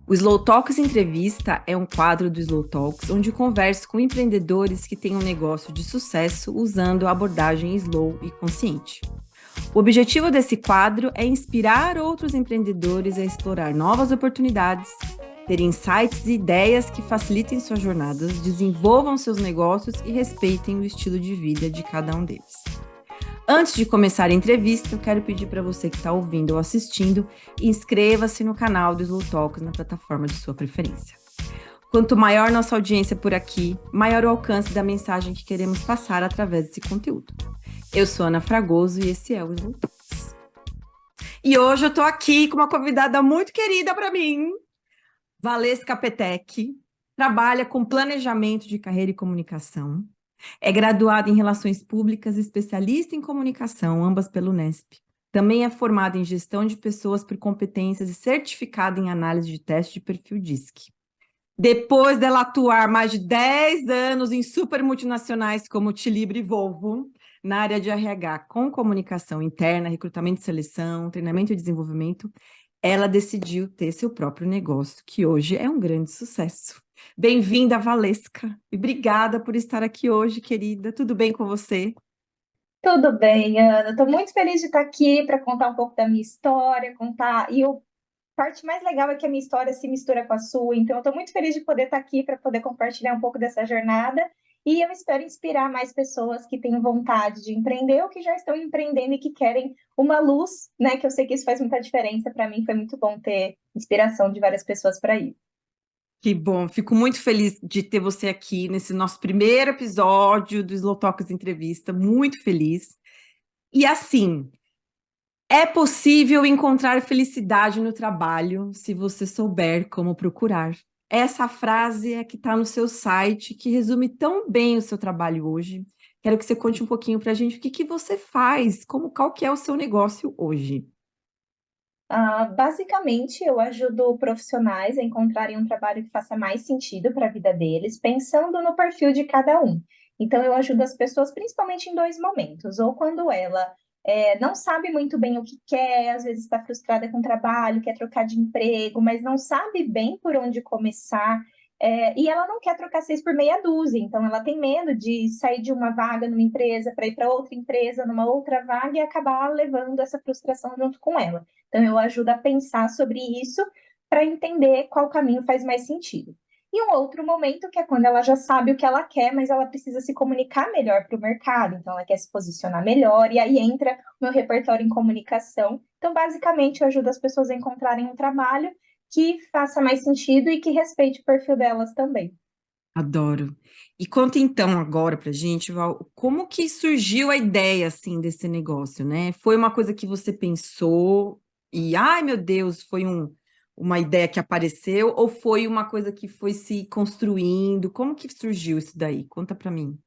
O Slow Talks Entrevista é um quadro do Slow Talks onde converso com empreendedores que têm um negócio de sucesso usando a abordagem slow e consciente. O objetivo desse quadro é inspirar outros empreendedores a explorar novas oportunidades, ter insights e ideias que facilitem suas jornadas, desenvolvam seus negócios e respeitem o estilo de vida de cada um deles. Antes de começar a entrevista, eu quero pedir para você que está ouvindo ou assistindo, inscreva-se no canal do Slow Talks na plataforma de sua preferência. Quanto maior nossa audiência por aqui, maior o alcance da mensagem que queremos passar através desse conteúdo. Eu sou Ana Fragoso e esse é o Slow Talks. E hoje eu estou aqui com uma convidada muito querida para mim, Valesca Petek, trabalha com planejamento de carreira e comunicação. É graduada em Relações Públicas, especialista em comunicação, ambas pela Unesp. Também é formada em Gestão de Pessoas por Competências e certificada em Análise de Teste de Perfil DISC. Depois dela atuar mais de 10 anos em super multinacionais como Tilibre e Volvo, na área de RH, com comunicação interna, recrutamento e seleção, treinamento e desenvolvimento, ela decidiu ter seu próprio negócio, que hoje é um grande sucesso. Bem-vinda, Valesca, e obrigada por estar aqui hoje, querida. Tudo bem com você? Tudo bem, Ana. Estou muito feliz de estar aqui para contar um pouco da minha história, contar. Parte mais legal é que a minha história se mistura com a sua, então eu estou muito feliz de poder estar aqui para poder compartilhar um pouco dessa jornada. E eu espero inspirar mais pessoas que têm vontade de empreender ou que já estão empreendendo e que querem uma luz, né? Que eu sei que isso faz muita diferença. Para mim foi muito bom ter inspiração de várias pessoas para isso. Que bom, fico muito feliz de ter você aqui nesse nosso primeiro episódio do Slow Talks Entrevista, muito feliz. E assim, é possível encontrar felicidade no trabalho se você souber como procurar. Essa frase é que está no seu site, que resume tão bem o seu trabalho hoje. Quero que você conte um pouquinho para a gente o que você faz, qual que é o seu negócio hoje. Basicamente, eu ajudo profissionais a encontrarem um trabalho que faça mais sentido para a vida deles, pensando no perfil de cada um. Então, eu ajudo as pessoas principalmente em dois momentos: ou quando ela não sabe muito bem o que quer, às vezes está frustrada com o trabalho, quer trocar de emprego, mas não sabe bem por onde começar. E ela não quer trocar seis por meia dúzia, então ela tem medo de sair de uma vaga numa empresa para ir para outra empresa, numa outra vaga, e acabar levando essa frustração junto com ela. Então, eu ajudo a pensar sobre isso para entender qual caminho faz mais sentido. E um outro momento que é quando ela já sabe o que ela quer, mas ela precisa se comunicar melhor para o mercado, então ela quer se posicionar melhor, e aí entra o meu repertório em comunicação. Então, basicamente, eu ajudo as pessoas a encontrarem um trabalho que faça mais sentido e que respeite o perfil delas também. Adoro. E conta então agora pra gente, Val, como que surgiu a ideia assim desse negócio, né? Foi uma coisa que você pensou e, ai meu Deus, uma ideia que apareceu ou foi uma coisa que foi se construindo? Como que surgiu isso daí? Conta pra mim.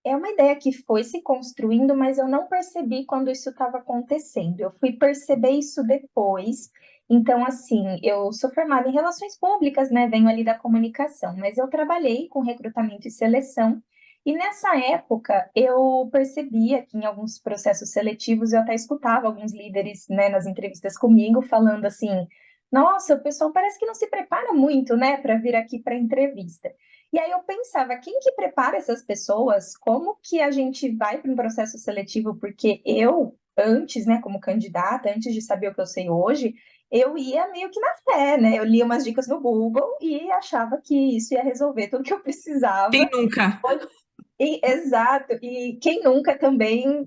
É uma ideia que foi se construindo, mas eu não percebi quando isso estava acontecendo. Eu fui perceber isso depois. Então, assim, eu sou formada em relações públicas, né? Venho ali da comunicação, mas eu trabalhei com recrutamento e seleção. E nessa época, eu percebia que em alguns processos seletivos eu até escutava alguns líderes, né, nas entrevistas comigo, falando assim: nossa, o pessoal parece que não se prepara muito, né, para vir aqui para entrevista. E aí eu pensava, quem que prepara essas pessoas? Como que a gente vai para um processo seletivo? Porque eu, antes, né, como candidata, antes de saber o que eu sei hoje, eu ia meio que na fé, né? Eu lia umas dicas no Google e achava que isso ia resolver tudo que eu Quem precisava. nunca? Exato, e quem nunca também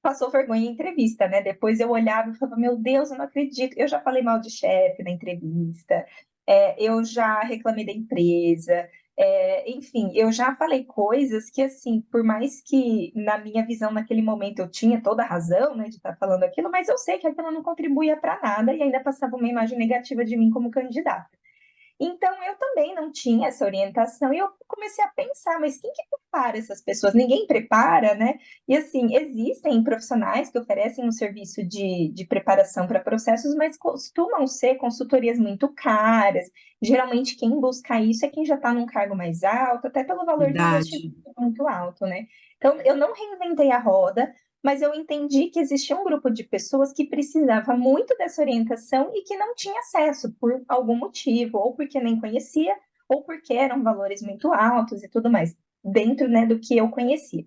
passou vergonha em entrevista, né? Depois eu olhava e falava, meu Deus, eu não acredito. Eu já falei mal de chefe na entrevista, eu já reclamei da empresa, enfim, eu já falei coisas que, assim, por mais que na minha visão naquele momento eu tinha toda a razão, né, de estar falando aquilo, mas eu sei que aquilo não contribuía para nada e ainda passava uma imagem negativa de mim como candidata. Então, eu também não tinha essa orientação e eu comecei a pensar, mas quem que prepara essas pessoas? Ninguém prepara, né? E assim, existem profissionais que oferecem um serviço de preparação para processos, mas costumam ser consultorias muito caras. Geralmente, quem busca isso é quem já está num cargo mais alto, até pelo valor do investimento Verdade. muito alto, né? Então, eu não reinventei a roda, mas eu entendi que existia um grupo de pessoas que precisava muito dessa orientação e que não tinha acesso por algum motivo, ou porque nem conhecia, ou porque eram valores muito altos e tudo mais, dentro, né, do que eu conhecia.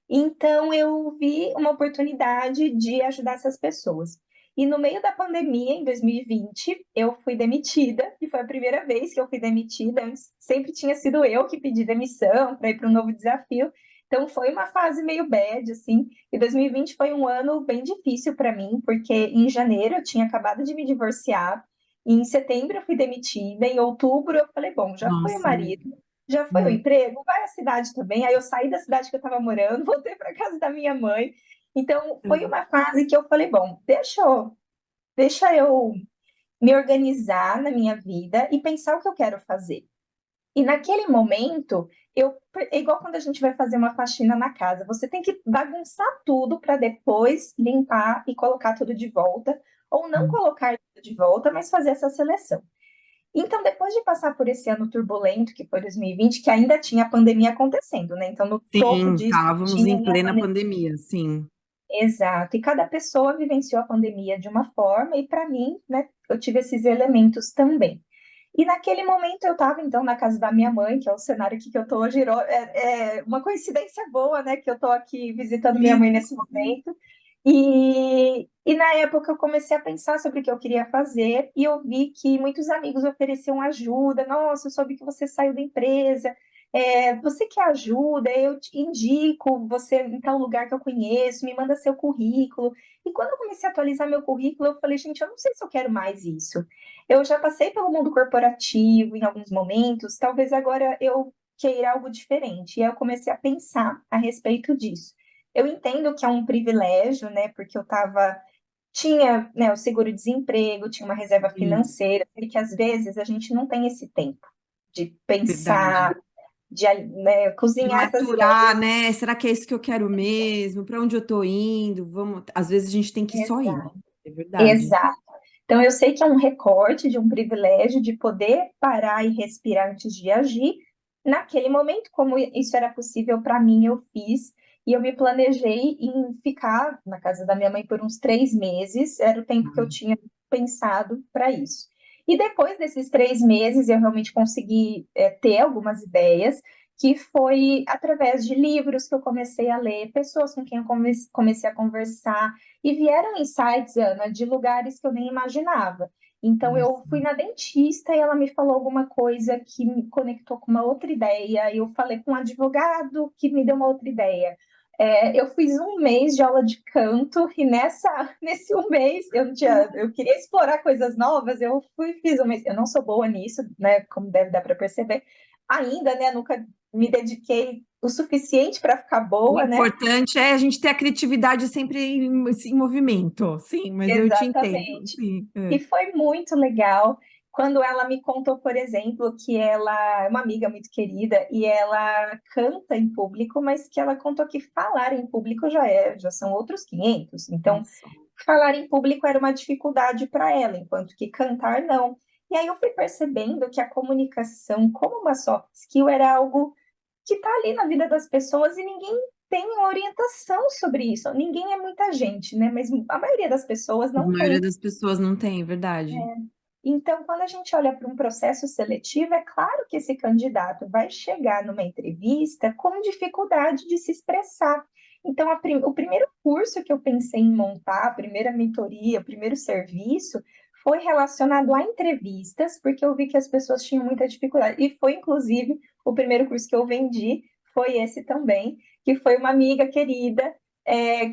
Então, eu vi uma oportunidade de ajudar essas pessoas. E no meio da pandemia, em 2020, eu fui demitida, e foi a primeira vez que eu fui demitida. Sempre tinha sido eu que pedi demissão para ir para um novo desafio. Então, foi uma fase meio bad, assim. E 2020 foi um ano bem difícil para mim, porque em janeiro eu tinha acabado de me divorciar, em setembro eu fui demitida, em outubro eu falei, bom, já foi o Nossa. marido, já foi o Uhum. emprego, vai à cidade também. Aí eu saí da cidade que eu estava morando, voltei para casa da minha mãe. Então foi uma fase que eu falei, bom, deixa eu me organizar na minha vida e pensar o que eu quero fazer. E naquele momento, é igual quando a gente vai fazer uma faxina na casa, você tem que bagunçar tudo para depois limpar e colocar tudo de volta, ou não colocar tudo de volta, mas fazer essa seleção. Então, depois de passar por esse ano turbulento, que foi 2020, que ainda tinha a pandemia acontecendo, né? Então, no topo Sim, disso, estávamos tinha em a plena pandemia. pandemia, sim. Exato. E cada pessoa vivenciou a pandemia de uma forma, e para mim, né, eu tive esses elementos também. E naquele momento eu estava, então, na casa da minha mãe, que é o cenário aqui que eu estou hoje. É uma coincidência boa, né? Que eu estou aqui visitando minha mãe nesse momento. E na época eu comecei a pensar sobre o que eu queria fazer e eu vi que muitos amigos ofereciam ajuda. Nossa, eu soube que você saiu da empresa. Você quer ajuda? Eu te indico você em tal lugar que eu conheço, me manda seu currículo. E quando eu comecei a atualizar meu currículo, eu falei, gente, eu não sei se eu quero mais isso. Eu já passei pelo mundo corporativo em alguns momentos, talvez agora eu queira algo diferente. E aí eu comecei a pensar a respeito disso. Eu entendo que é um privilégio, né? Porque tinha, né, o seguro-desemprego, tinha uma reserva Sim, financeira, e que às vezes a gente não tem esse tempo de pensar, verdade. de, né, De cozinhar essas ideias. maturar, né? Será que é isso que eu quero mesmo? Para onde eu tô indo? Vamos, às vezes a gente tem que só ir. É verdade. Exato. Então, eu sei que é um recorte de um privilégio de poder parar e respirar antes de agir. Naquele momento, como isso era possível para mim, eu fiz. E eu me planejei em ficar na casa da minha mãe por uns 3 meses. Era o tempo que eu tinha pensado para isso. E depois desses 3 meses, eu realmente consegui ter algumas ideias, que foi através de livros que eu comecei a ler, pessoas com quem eu comecei a conversar. E vieram insights, Ana, de lugares que eu nem imaginava. Então, eu Nossa. fui na dentista e ela me falou alguma coisa que me conectou com uma outra ideia. Eu falei com um advogado que me deu uma outra ideia. Eu fiz um mês de aula de canto e nesse um mês eu queria explorar coisas novas. Eu fui, fiz um mês. Eu não sou boa nisso, né? Como deve dar para perceber. Ainda, né? Nunca me dediquei o suficiente para ficar O boa, né? importante é a gente ter a criatividade sempre em movimento. Sim, mas eu te entendo. Exatamente. Sim, E é. foi muito legal quando ela me contou, por exemplo, que ela é uma amiga muito querida e ela canta em público, mas que ela contou que falar em público já são outros 500. Então, Nossa. falar em público era uma dificuldade para ela, enquanto que cantar não. E aí eu fui percebendo que a comunicação, como uma soft skill, era algo que está ali na vida das pessoas e ninguém tem orientação sobre isso. Ninguém é muita gente, né? Mas a maioria das pessoas A não maioria tem. das pessoas não tem, é verdade. Então, quando a gente olha para um processo seletivo, é claro que esse candidato vai chegar numa entrevista com dificuldade de se expressar. Então, o primeiro curso que eu pensei em montar, a primeira mentoria, o primeiro serviço, foi relacionado a entrevistas, porque eu vi que as pessoas tinham muita dificuldade. E foi, inclusive, o primeiro curso que eu vendi, foi esse também, que foi uma amiga querida,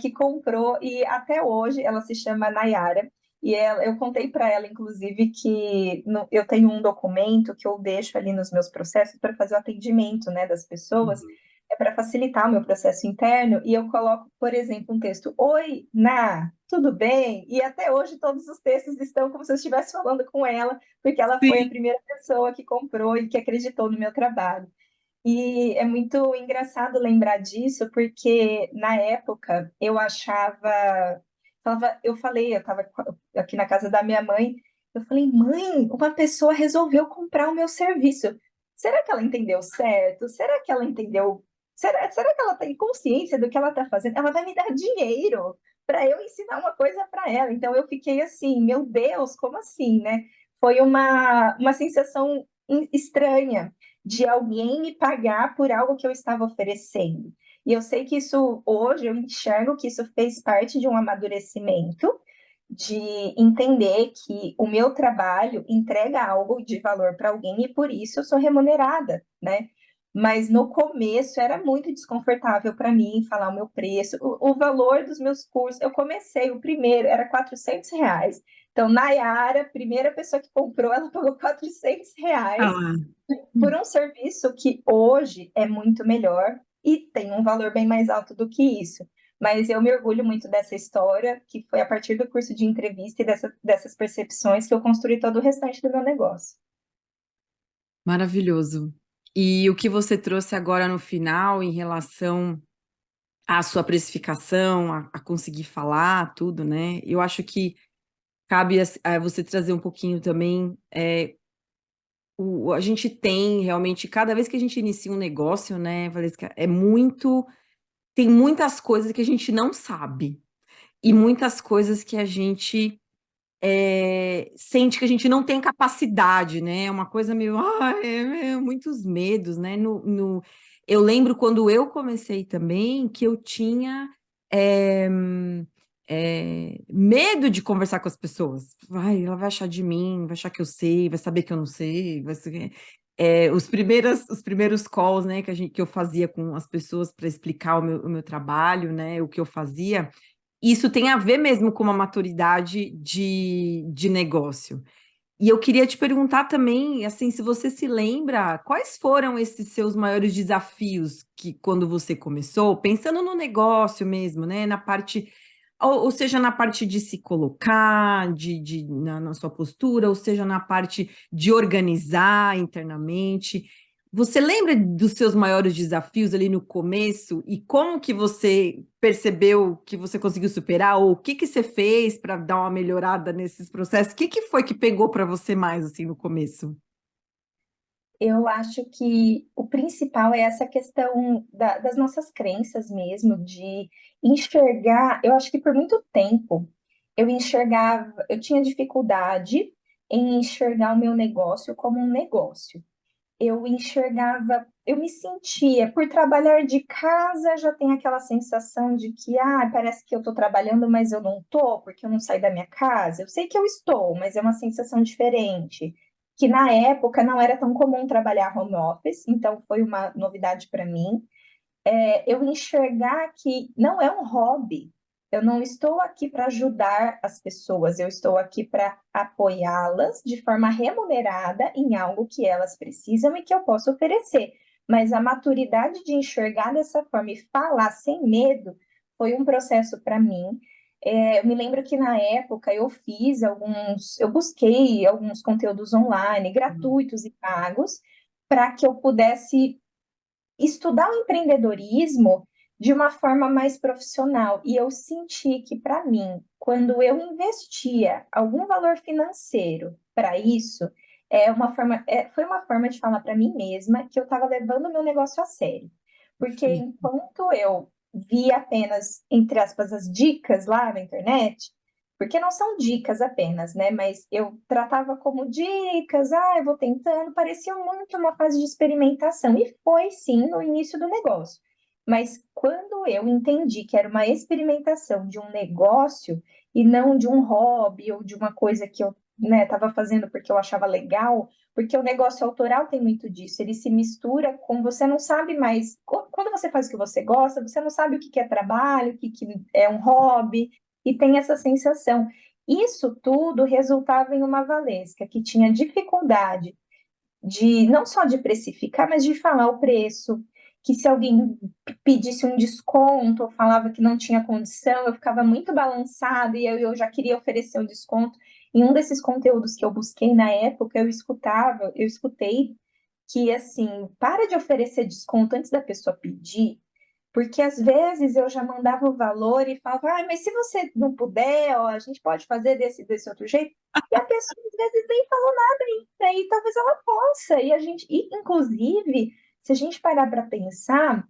que comprou, e até hoje ela se chama Nayara. E eu contei para ela, inclusive, que eu tenho um documento que eu deixo ali nos meus processos para fazer o atendimento, né, das pessoas, para facilitar o meu processo interno, e eu coloco, por exemplo, um texto: Oi, tudo bem? E até hoje todos os textos estão como se eu estivesse falando com ela, porque ela foi a Sim. primeira pessoa que comprou e que acreditou no meu trabalho. E é muito engraçado lembrar disso, porque na época eu estava aqui na casa da minha mãe, eu falei, mãe, uma pessoa resolveu comprar o meu serviço. Será que ela entendeu certo? Será que ela entendeu? será que ela tem consciência do que ela está fazendo? Ela vai me dar dinheiro para eu ensinar uma coisa para ela. Então eu fiquei assim, meu Deus, como assim, né? Foi uma sensação estranha de alguém me pagar por algo que eu estava oferecendo. E eu sei que isso, hoje, eu enxergo que isso fez parte de um amadurecimento, de entender que o meu trabalho entrega algo de valor para alguém e por isso eu sou remunerada, né? Mas no começo era muito desconfortável para mim falar o meu preço, o valor dos meus cursos. Eu comecei, o primeiro era R$ 400. Então, Nayara, primeira pessoa que comprou, ela pagou Ah R$ 400 lá. por um serviço que hoje é muito melhor e tem um valor bem mais alto do que isso. Mas eu me orgulho muito dessa história, que foi a partir do curso de entrevista e dessas percepções que eu construí todo o restante do meu negócio. Maravilhoso. E o que você trouxe agora no final em relação à sua precificação, a conseguir falar, tudo, né? Eu acho que cabe a você trazer um pouquinho também. A gente tem realmente, cada vez que a gente inicia um negócio, né, Valesca, tem muitas coisas que a gente não sabe e muitas coisas que a gente sente que a gente não tem capacidade, né? É uma coisa meio, muitos medos, né? Eu lembro quando eu comecei também que eu tinha é, medo de conversar com as pessoas. Ela vai achar de mim, vai achar que eu sei, vai saber que eu não sei, vai ser... os primeiros calls, né, que eu fazia com as pessoas para explicar o meu trabalho, né, o que eu fazia, isso tem a ver mesmo com uma maturidade de negócio. E eu queria te perguntar também, assim, se você se lembra, quais foram esses seus maiores desafios que quando você começou, pensando no negócio mesmo, né, na parte, ou seja, na parte de se colocar, na sua postura, ou seja, na parte de organizar internamente. Você lembra dos seus maiores desafios ali no começo e como que você percebeu que você conseguiu superar ou o que que você fez para dar uma melhorada nesses processos? O que que foi que pegou para você mais assim no começo? Eu acho que o principal é essa questão das nossas crenças mesmo, de enxergar. Eu acho que por muito tempo eu tinha dificuldade em enxergar o meu negócio como um negócio. Eu enxergava, eu me sentia, por trabalhar de casa, já tem aquela sensação de que, parece que eu estou trabalhando, mas eu não estou, porque eu não saí da minha casa. Eu sei que eu estou, mas é uma sensação diferente. Que na época não era tão comum trabalhar home office, então foi uma novidade para mim. Eu enxergar que não é um hobby. Eu não estou aqui para ajudar as pessoas, eu estou aqui para apoiá-las de forma remunerada em algo que elas precisam e que eu posso oferecer. Mas a maturidade de enxergar dessa forma e falar sem medo foi um processo para mim. Eu me lembro que na época eu busquei alguns conteúdos online, gratuitos e pagos, para que eu pudesse estudar o empreendedorismo de uma forma mais profissional. E eu senti que, para mim, quando eu investia algum valor financeiro para isso, foi uma forma de falar para mim mesma que eu estava levando o meu negócio a sério. Porque enquanto eu via apenas, entre aspas, as dicas lá na internet, porque não são dicas apenas, né? Mas eu tratava como dicas, eu vou tentando, parecia muito uma fase de experimentação, e foi sim no início do negócio. Mas quando eu entendi que era uma experimentação de um negócio e não de um hobby ou de uma coisa que eu, né, estava fazendo porque eu achava legal, porque o negócio autoral tem muito disso, ele se mistura com você não sabe mais. Quando você faz o que você gosta, você não sabe o que é trabalho, que é um hobby, e tem essa sensação. Isso tudo resultava em uma Valesca que tinha dificuldade de não só de precificar, mas de falar o preço, que se alguém pedisse um desconto ou falava que não tinha condição, eu ficava muito balançada e eu já queria oferecer um desconto. Em um desses conteúdos que eu busquei na época, eu escutei que assim, para de oferecer desconto antes da pessoa pedir, porque às vezes eu já mandava o valor e falava, mas se você não puder, ó, a gente pode fazer desse outro jeito. E a pessoa às vezes nem falou nada ainda, e talvez ela possa. E inclusive, se a gente parar para pensar,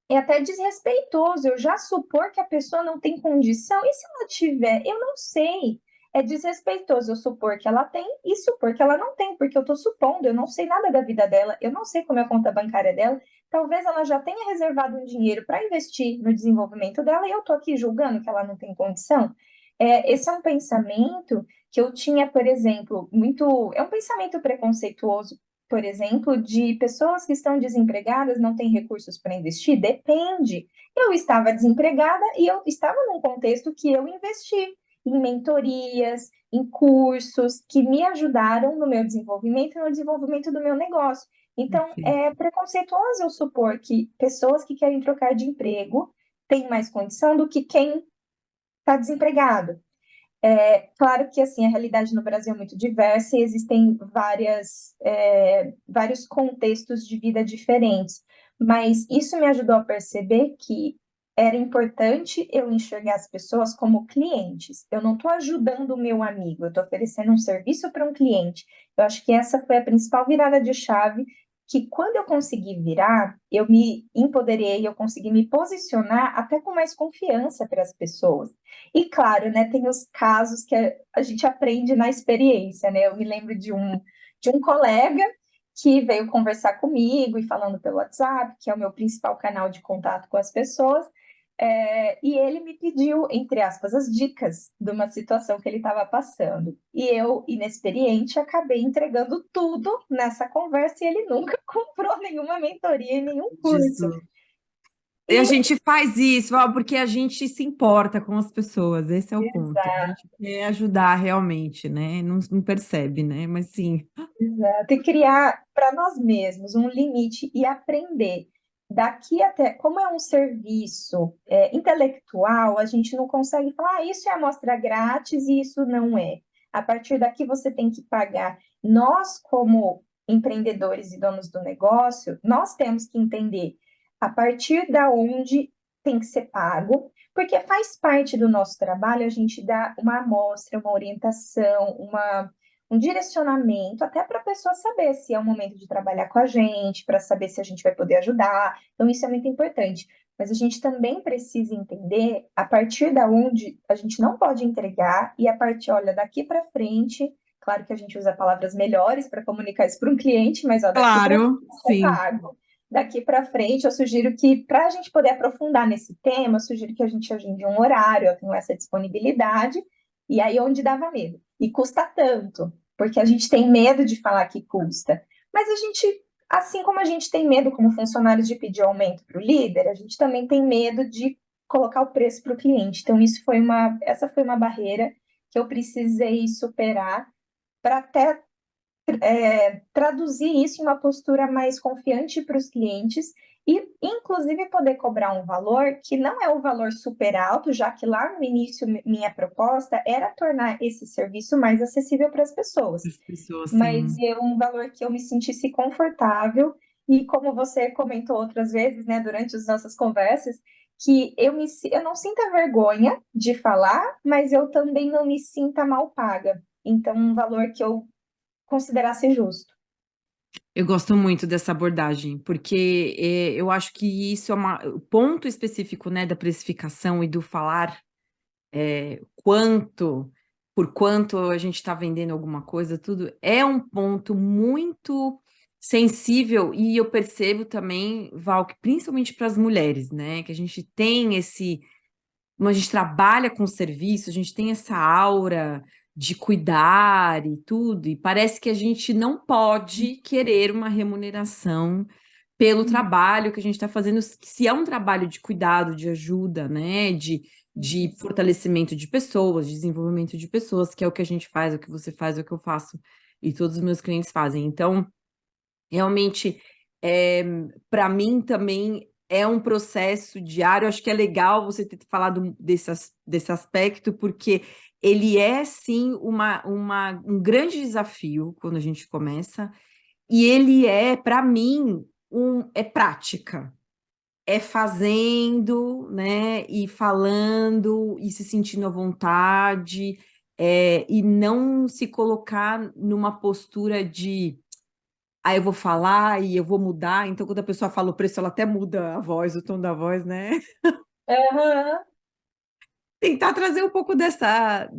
é até desrespeitoso eu já supor que a pessoa não tem condição, e se ela tiver? Eu não sei. É desrespeitoso eu supor que ela tem e supor que ela não tem, porque eu estou supondo, eu não sei nada da vida dela, eu não sei como é a conta bancária dela. Talvez ela já tenha reservado um dinheiro para investir no desenvolvimento dela e eu estou aqui julgando que ela não tem condição. Esse é um pensamento que eu tinha, por exemplo, muito. É um pensamento preconceituoso, por exemplo, de pessoas que estão desempregadas, não têm recursos para investir? Depende. Eu estava desempregada e eu estava num contexto que eu investi em mentorias, em cursos que me ajudaram no meu desenvolvimento e no desenvolvimento do meu negócio. Então, Perfeito. é preconceituoso eu supor que pessoas que querem trocar de emprego têm mais condição do que quem está desempregado. Claro que assim a realidade no Brasil é muito diversa e existem vários contextos de vida diferentes, mas isso me ajudou a perceber que era importante eu enxergar as pessoas como clientes. Eu não estou ajudando o meu amigo, eu estou oferecendo um serviço para um cliente. Eu acho que essa foi a principal virada de chave, que quando eu consegui virar, eu me empoderei, eu consegui me posicionar até com mais confiança para as pessoas. E claro, né, tem os casos que a gente aprende na experiência, né? Eu me lembro de um colega que veio conversar comigo e falando pelo WhatsApp, que é o meu principal canal de contato com as pessoas, e ele me pediu, entre aspas, as dicas de uma situação que ele estava passando. E eu, inexperiente, acabei entregando tudo nessa conversa e ele nunca comprou nenhuma mentoria e nenhum curso. Jesus. E a E gente faz isso, ó, porque a gente se importa com as pessoas, esse é o ponto. A gente quer ajudar realmente, né? Não percebe, né? Mas sim. Exato, e criar para nós mesmos um limite e aprender. Daqui até, como é um serviço intelectual, a gente não consegue falar, isso é amostra grátis e isso não é. A partir daqui você tem que pagar. Nós, como empreendedores e donos do negócio, nós temos que entender a partir da onde tem que ser pago, porque faz parte do nosso trabalho a gente dar uma amostra, uma orientação, um direcionamento até para a pessoa saber se é o momento de trabalhar com a gente, para saber se a gente vai poder ajudar. Então, isso é muito importante. Mas a gente também precisa entender a partir da onde a gente não pode entregar e a partir, olha, daqui para frente, claro que a gente usa palavras melhores para comunicar isso para um cliente, mas ó, daqui para frente Claro, é sim. pago. Daqui para frente, eu sugiro que, para a gente poder aprofundar nesse tema, eu sugiro que a gente agende um horário, eu tenho essa disponibilidade, e aí onde dava medo. E custa tanto, porque a gente tem medo de falar que custa. Mas a gente, assim como a gente tem medo como funcionários de pedir aumento para o líder, a gente também tem medo de colocar o preço para o cliente. Então, essa foi uma barreira que eu precisei superar para até traduzir isso em uma postura mais confiante para os clientes e, inclusive, poder cobrar um valor que não é o valor super alto, já que lá no início minha proposta era tornar esse serviço mais acessível para as pessoas, As pessoas, mas sim. é um valor que eu me sentisse confortável e como você comentou outras vezes, né, durante as nossas conversas, que eu não sinta vergonha de falar, mas eu também não me sinta mal paga. Então, um valor que eu considerasse justo. Eu gosto muito dessa abordagem, porque eu acho que isso é o ponto específico, né, da precificação e do falar quanto, por quanto a gente está vendendo alguma coisa, tudo, é um ponto muito sensível e eu percebo também, Val, que principalmente para as mulheres, né, que a gente tem como a gente trabalha com serviço, a gente tem essa aura de cuidar e tudo, e parece que a gente não pode querer uma remuneração pelo trabalho que a gente está fazendo, se é um trabalho de cuidado, de ajuda, né, de fortalecimento de pessoas, de desenvolvimento de pessoas, que é o que a gente faz, é o que você faz, é o que eu faço, e todos os meus clientes fazem. Então, realmente, é, para mim também é um processo diário. Acho que é legal você ter falado desse aspecto, porque ele é sim um grande desafio quando a gente começa, e ele é, para mim, é prática. É fazendo, né, e falando, e se sentindo à vontade, e não se colocar numa postura de aí eu vou falar e eu vou mudar. Então, quando a pessoa fala o preço, ela até muda a voz, o tom da voz, né? Aham. Tentar trazer um pouco dessa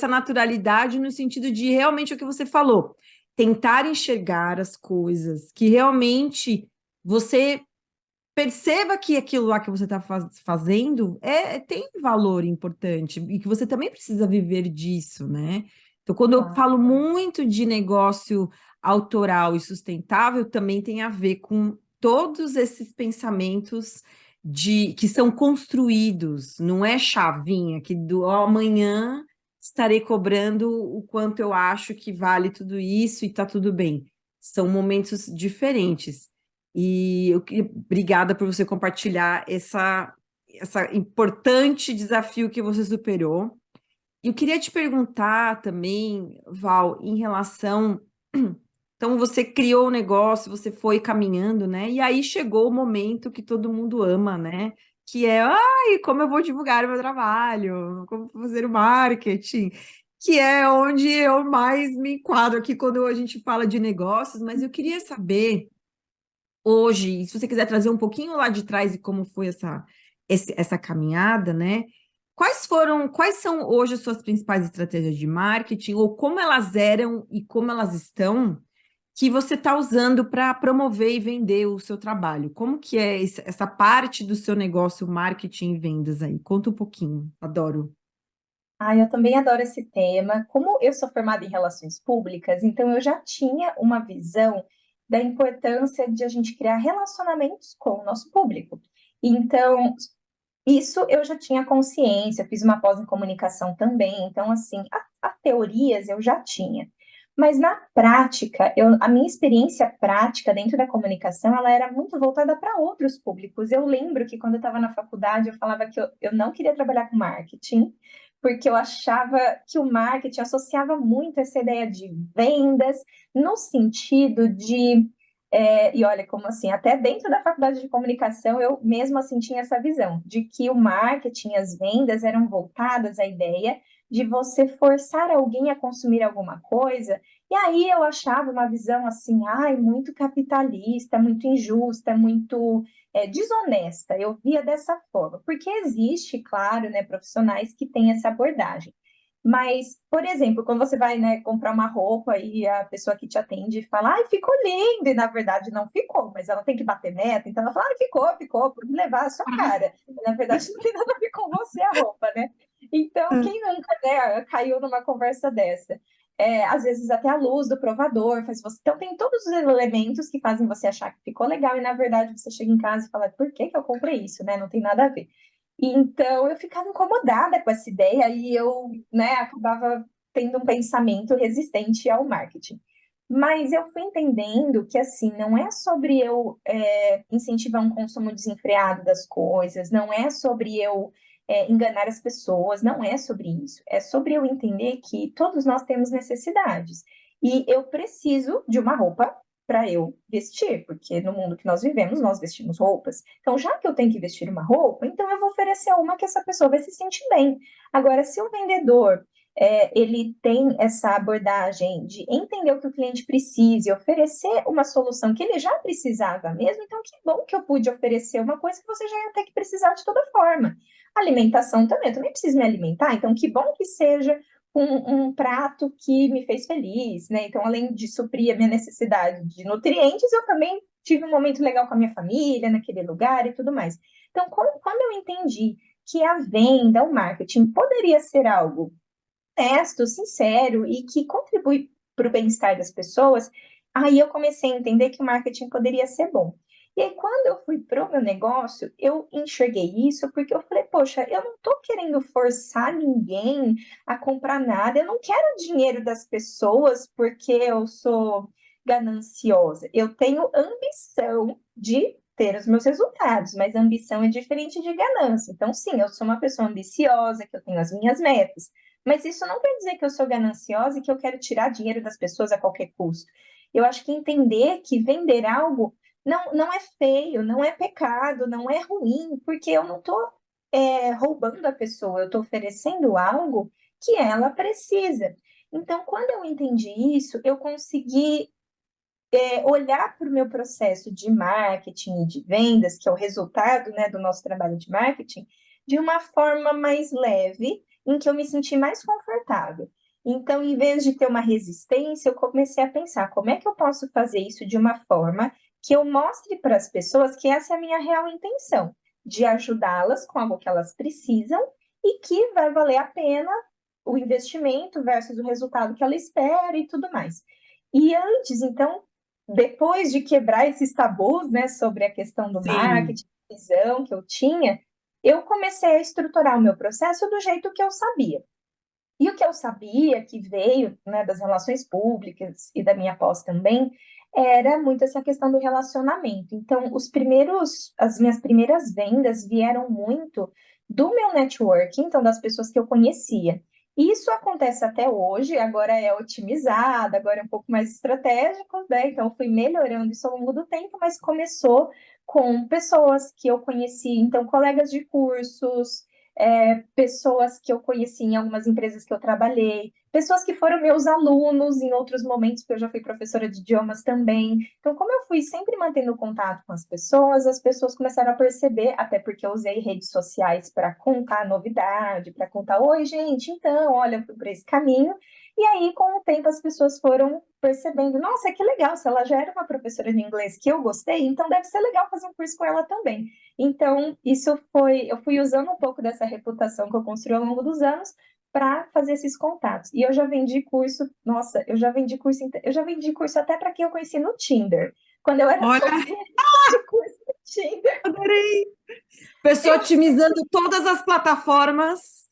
naturalidade no sentido de realmente o que você falou, tentar enxergar as coisas, que realmente você perceba que aquilo lá que você está fazendo tem valor importante e que você também precisa viver disso, né? Então, quando eu Claro. falo muito de negócio autoral e sustentável, também tem a ver com todos esses pensamentos que são construídos, não é chavinha que do amanhã estarei cobrando o quanto eu acho que vale tudo isso e está tudo bem. São momentos diferentes. E obrigada por você compartilhar essa importante desafio que você superou. E eu queria te perguntar também, Val, em relação. Então, você criou o negócio, você foi caminhando, né? E aí chegou o momento que todo mundo ama, né? Que é, ai, como eu vou divulgar o meu trabalho, como fazer o marketing, que é onde eu mais me enquadro aqui quando a gente fala de negócios, mas eu queria saber hoje, se você quiser trazer um pouquinho lá de trás e como foi essa caminhada, né? Quais são hoje as suas principais estratégias de marketing, ou como elas eram e como elas estão, que você está usando para promover e vender o seu trabalho? Como que é essa parte do seu negócio, marketing e vendas aí? Conta um pouquinho, adoro. Ah, eu também adoro esse tema. Como eu sou formada em relações públicas, então eu já tinha uma visão da importância de a gente criar relacionamentos com o nosso público. Então, isso eu já tinha consciência, fiz uma pós em comunicação também, então, assim, a teorias eu já tinha. Mas na prática, a minha experiência prática dentro da comunicação, ela era muito voltada para outros públicos. Eu lembro que quando eu estava na faculdade, eu falava que eu não queria trabalhar com marketing, porque eu achava que o marketing associava muito essa ideia de vendas, no sentido de e olha, como assim, até dentro da faculdade de comunicação, eu mesmo assim tinha essa visão de que o marketing, as vendas eram voltadas à ideia de você forçar alguém a consumir alguma coisa, e aí eu achava uma visão assim, ai, muito capitalista, muito injusta, muito desonesta. Eu via dessa forma, porque existe, claro, né, profissionais que têm essa abordagem. Mas, por exemplo, quando você vai, né, comprar uma roupa e a pessoa que te atende fala, ai, ficou lindo, e na verdade não ficou, mas ela tem que bater meta, então ela fala, ai, ficou, por levar a sua cara. E, na verdade não tem nada a ver com você a roupa, né? Então, quem nunca, né, caiu numa conversa dessa? Às vezes até a luz do provador faz você. Então, tem todos os elementos que fazem você achar que ficou legal, e na verdade você chega em casa e fala, por que que eu comprei isso, né? Não tem nada a ver. Então, eu ficava incomodada com essa ideia e eu, né, acabava tendo um pensamento resistente ao marketing. Mas eu fui entendendo que, assim, não é sobre eu incentivar um consumo desenfreado das coisas, não é sobre eu enganar as pessoas, não é sobre isso. É sobre eu entender que todos nós temos necessidades. E eu preciso de uma roupa para eu vestir, porque no mundo que nós vivemos, nós vestimos roupas. Então, já que eu tenho que vestir uma roupa, então eu vou oferecer uma que essa pessoa vai se sentir bem. Agora, se o vendedor ele tem essa abordagem de entender o que o cliente precisa e oferecer uma solução que ele já precisava mesmo, então que bom que eu pude oferecer uma coisa que você já ia ter que precisar de toda forma. Alimentação também, eu também preciso me alimentar, então que bom que seja um prato que me fez feliz, né? Então, além de suprir a minha necessidade de nutrientes, eu também tive um momento legal com a minha família, naquele lugar e tudo mais. Então, quando eu entendi que a venda, o marketing poderia ser algo honesto, sincero e que contribui para o bem-estar das pessoas, aí eu comecei a entender que o marketing poderia ser bom. E aí, quando eu fui para o meu negócio, eu enxerguei isso porque eu falei, poxa, eu não estou querendo forçar ninguém a comprar nada, eu não quero o dinheiro das pessoas porque eu sou gananciosa. Eu tenho ambição de ter os meus resultados, mas ambição é diferente de ganância. Então, sim, eu sou uma pessoa ambiciosa, que eu tenho as minhas metas. Mas isso não quer dizer que eu sou gananciosa e que eu quero tirar dinheiro das pessoas a qualquer custo. Eu acho que entender que vender algo não é feio, não é pecado, não é ruim, porque eu não estou roubando a pessoa, eu estou oferecendo algo que ela precisa. Então, quando eu entendi isso, eu consegui olhar para o meu processo de marketing e de vendas, que é o resultado, né, do nosso trabalho de marketing, de uma forma mais leve, em que eu me senti mais confortável. Então, em vez de ter uma resistência, eu comecei a pensar como é que eu posso fazer isso de uma forma que eu mostre para as pessoas que essa é a minha real intenção, de ajudá-las com algo que elas precisam e que vai valer a pena o investimento versus o resultado que ela espera e tudo mais. E antes, então, depois de quebrar esses tabus, né, sobre a questão do Sim. marketing, visão que eu tinha, eu comecei a estruturar o meu processo do jeito que eu sabia. E o que eu sabia, que veio, né, das relações públicas e da minha pós também, era muito essa questão do relacionamento. Então, as minhas primeiras vendas vieram muito do meu networking, então das pessoas que eu conhecia. Isso acontece até hoje, agora é otimizado, agora é um pouco mais estratégico, né? Então, eu fui melhorando isso ao longo do tempo, mas começou com pessoas que eu conheci, então, colegas de cursos, pessoas que eu conheci em algumas empresas que eu trabalhei, pessoas que foram meus alunos em outros momentos, porque eu já fui professora de idiomas também. Então, como eu fui sempre mantendo contato com as pessoas começaram a perceber, até porque eu usei redes sociais para contar novidade, para contar, oi, gente, então, olha, eu fui por esse caminho. E aí, com o tempo, as pessoas foram percebendo, nossa, que legal, se ela já era uma professora de inglês que eu gostei, então deve ser legal fazer um curso com ela também. Então, eu fui usando um pouco dessa reputação que eu construí ao longo dos anos para fazer esses contatos. E eu já vendi curso, nossa, eu já vendi curso até para quem eu conheci no Tinder. Quando eu era Olha, solteira, de curso no Tinder. adorei. Pessoa otimizando todas as plataformas.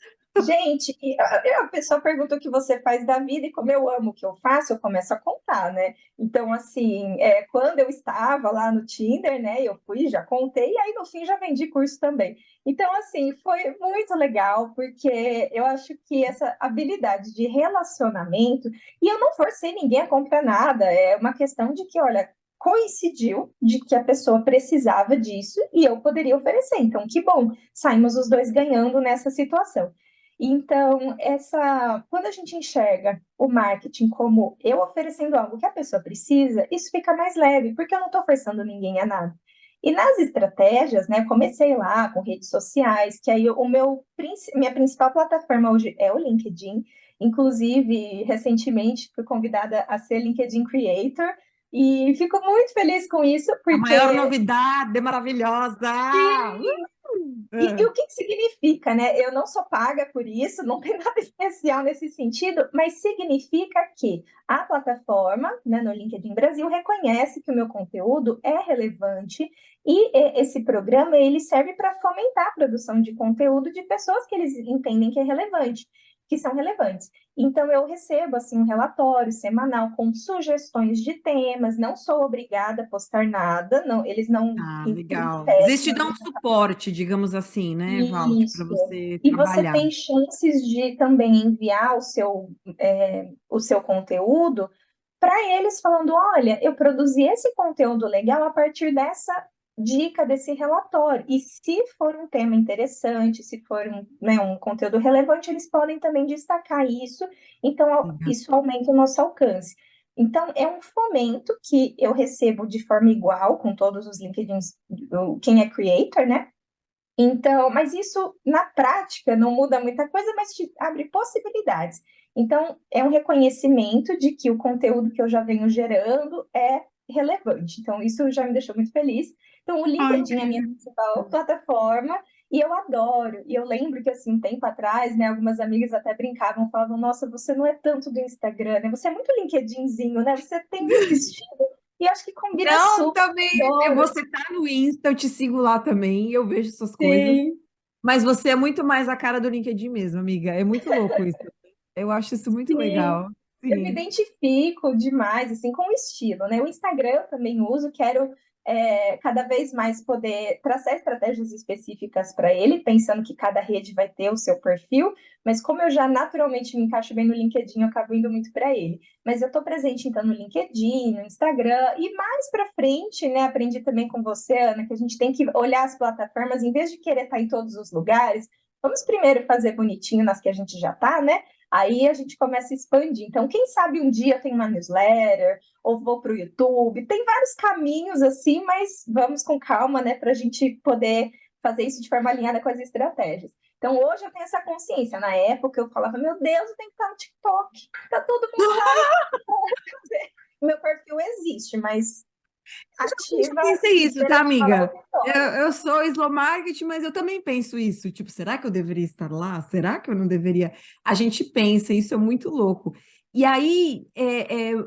Gente, a pessoa pergunta o que você faz da vida e como eu amo o que eu faço, eu começo a contar, né? Então, assim, quando eu estava lá no Tinder, né, eu fui, já contei, e aí no fim já vendi curso também. Então, assim, foi muito legal, porque eu acho que essa habilidade de relacionamento, e eu não forcei ninguém a comprar nada, é uma questão de que, olha, coincidiu de que a pessoa precisava disso e eu poderia oferecer. Então, que bom, saímos os dois ganhando nessa situação. Então, quando a gente enxerga o marketing como eu oferecendo algo que a pessoa precisa, isso fica mais leve, porque eu não estou forçando ninguém a nada. E nas estratégias, né, comecei lá com redes sociais, que aí minha principal plataforma hoje é o LinkedIn. Inclusive, recentemente fui convidada a ser LinkedIn Creator e fico muito feliz com isso, A maior porque novidade, maravilhosa. e o que que significa, né? Eu não sou paga por isso, não tem nada especial nesse sentido, mas significa que a plataforma, né, no LinkedIn Brasil, reconhece que o meu conteúdo é relevante e esse programa ele serve para fomentar a produção de conteúdo de pessoas que eles entendem que é relevante, que são relevantes. Então eu recebo assim um relatório semanal com sugestões de temas, não sou obrigada a postar nada, não, eles não Ah, legal. Eles te impedem. dão um suporte, digamos assim, né, Valt, para Isso. você E você trabalhar. tem chances de também enviar o seu conteúdo para eles falando, olha, eu produzi esse conteúdo legal a partir dessa dica desse relatório. E se for um tema interessante, se for né, um conteúdo relevante, eles podem também destacar isso. Então, Legal. isso aumenta o nosso alcance. Então, é um fomento que eu recebo de forma igual com todos os LinkedIns, quem é creator, né? Então, mas isso na prática não muda muita coisa, mas te abre possibilidades. Então, é um reconhecimento de que o conteúdo que eu já venho gerando é relevante. Então, isso já me deixou muito feliz. Então, o Ai, LinkedIn é a minha principal plataforma e eu adoro. E eu lembro que, assim, um tempo atrás, né, algumas amigas até brincavam, falavam: Nossa, você não é tanto do Instagram, né? Você é muito LinkedInzinho, né? Você tem muito estilo. E eu acho que combina não, super. também. Adoro. Você tá no Insta, eu te sigo lá também, eu vejo suas coisas. Sim. Mas você é muito mais a cara do LinkedIn mesmo, amiga. É muito louco isso. Eu acho isso muito Sim, legal. eu me Sim. identifico demais, assim, com o estilo, né? O Instagram eu também uso, quero cada vez mais poder traçar estratégias específicas para ele, pensando que cada rede vai ter o seu perfil, mas como eu já naturalmente me encaixo bem no LinkedIn, eu acabo indo muito para ele. Mas eu estou presente, então, no LinkedIn, no Instagram, e mais para frente, né? Aprendi também com você, Ana, que a gente tem que olhar as plataformas, em vez de querer estar em todos os lugares, vamos primeiro fazer bonitinho nas que a gente já está, né? Aí a gente começa a expandir. Então, quem sabe um dia tem uma newsletter, ou vou para o YouTube. Tem vários caminhos assim, mas vamos com calma, né, para a gente poder fazer isso de forma alinhada com as estratégias. Então, hoje eu tenho essa consciência. Na época, eu falava, meu Deus, eu tenho que estar no TikTok. Tá todo mundo lá. Meu perfil existe, mas Eu ativa pensei isso, tá, gerando valor amiga? Eu, histórico. eu sou slow marketing, mas eu também penso isso. Tipo, será que eu deveria estar lá? Será que eu não deveria? A gente pensa, isso é muito louco. E aí,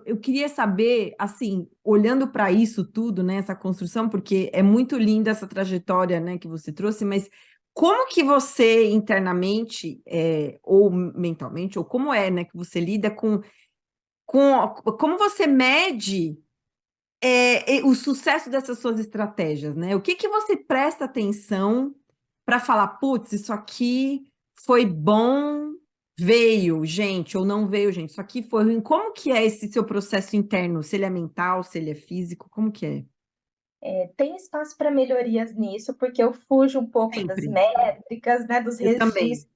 eu queria saber, assim, olhando para isso tudo, né, essa construção, porque é muito linda essa trajetória, né, que você trouxe, mas como que você internamente, ou mentalmente, ou como é, né, que você lida como você mede o sucesso dessas suas estratégias, né? O que que você presta atenção para falar, putz, isso aqui foi bom, veio, gente, ou não veio, gente, isso aqui foi ruim. Como que é esse seu processo interno? Se ele é mental, se ele é físico, como que é? Tem espaço para melhorias nisso, porque eu fujo um pouco das Sempre. métricas, né, dos Eu também. registros.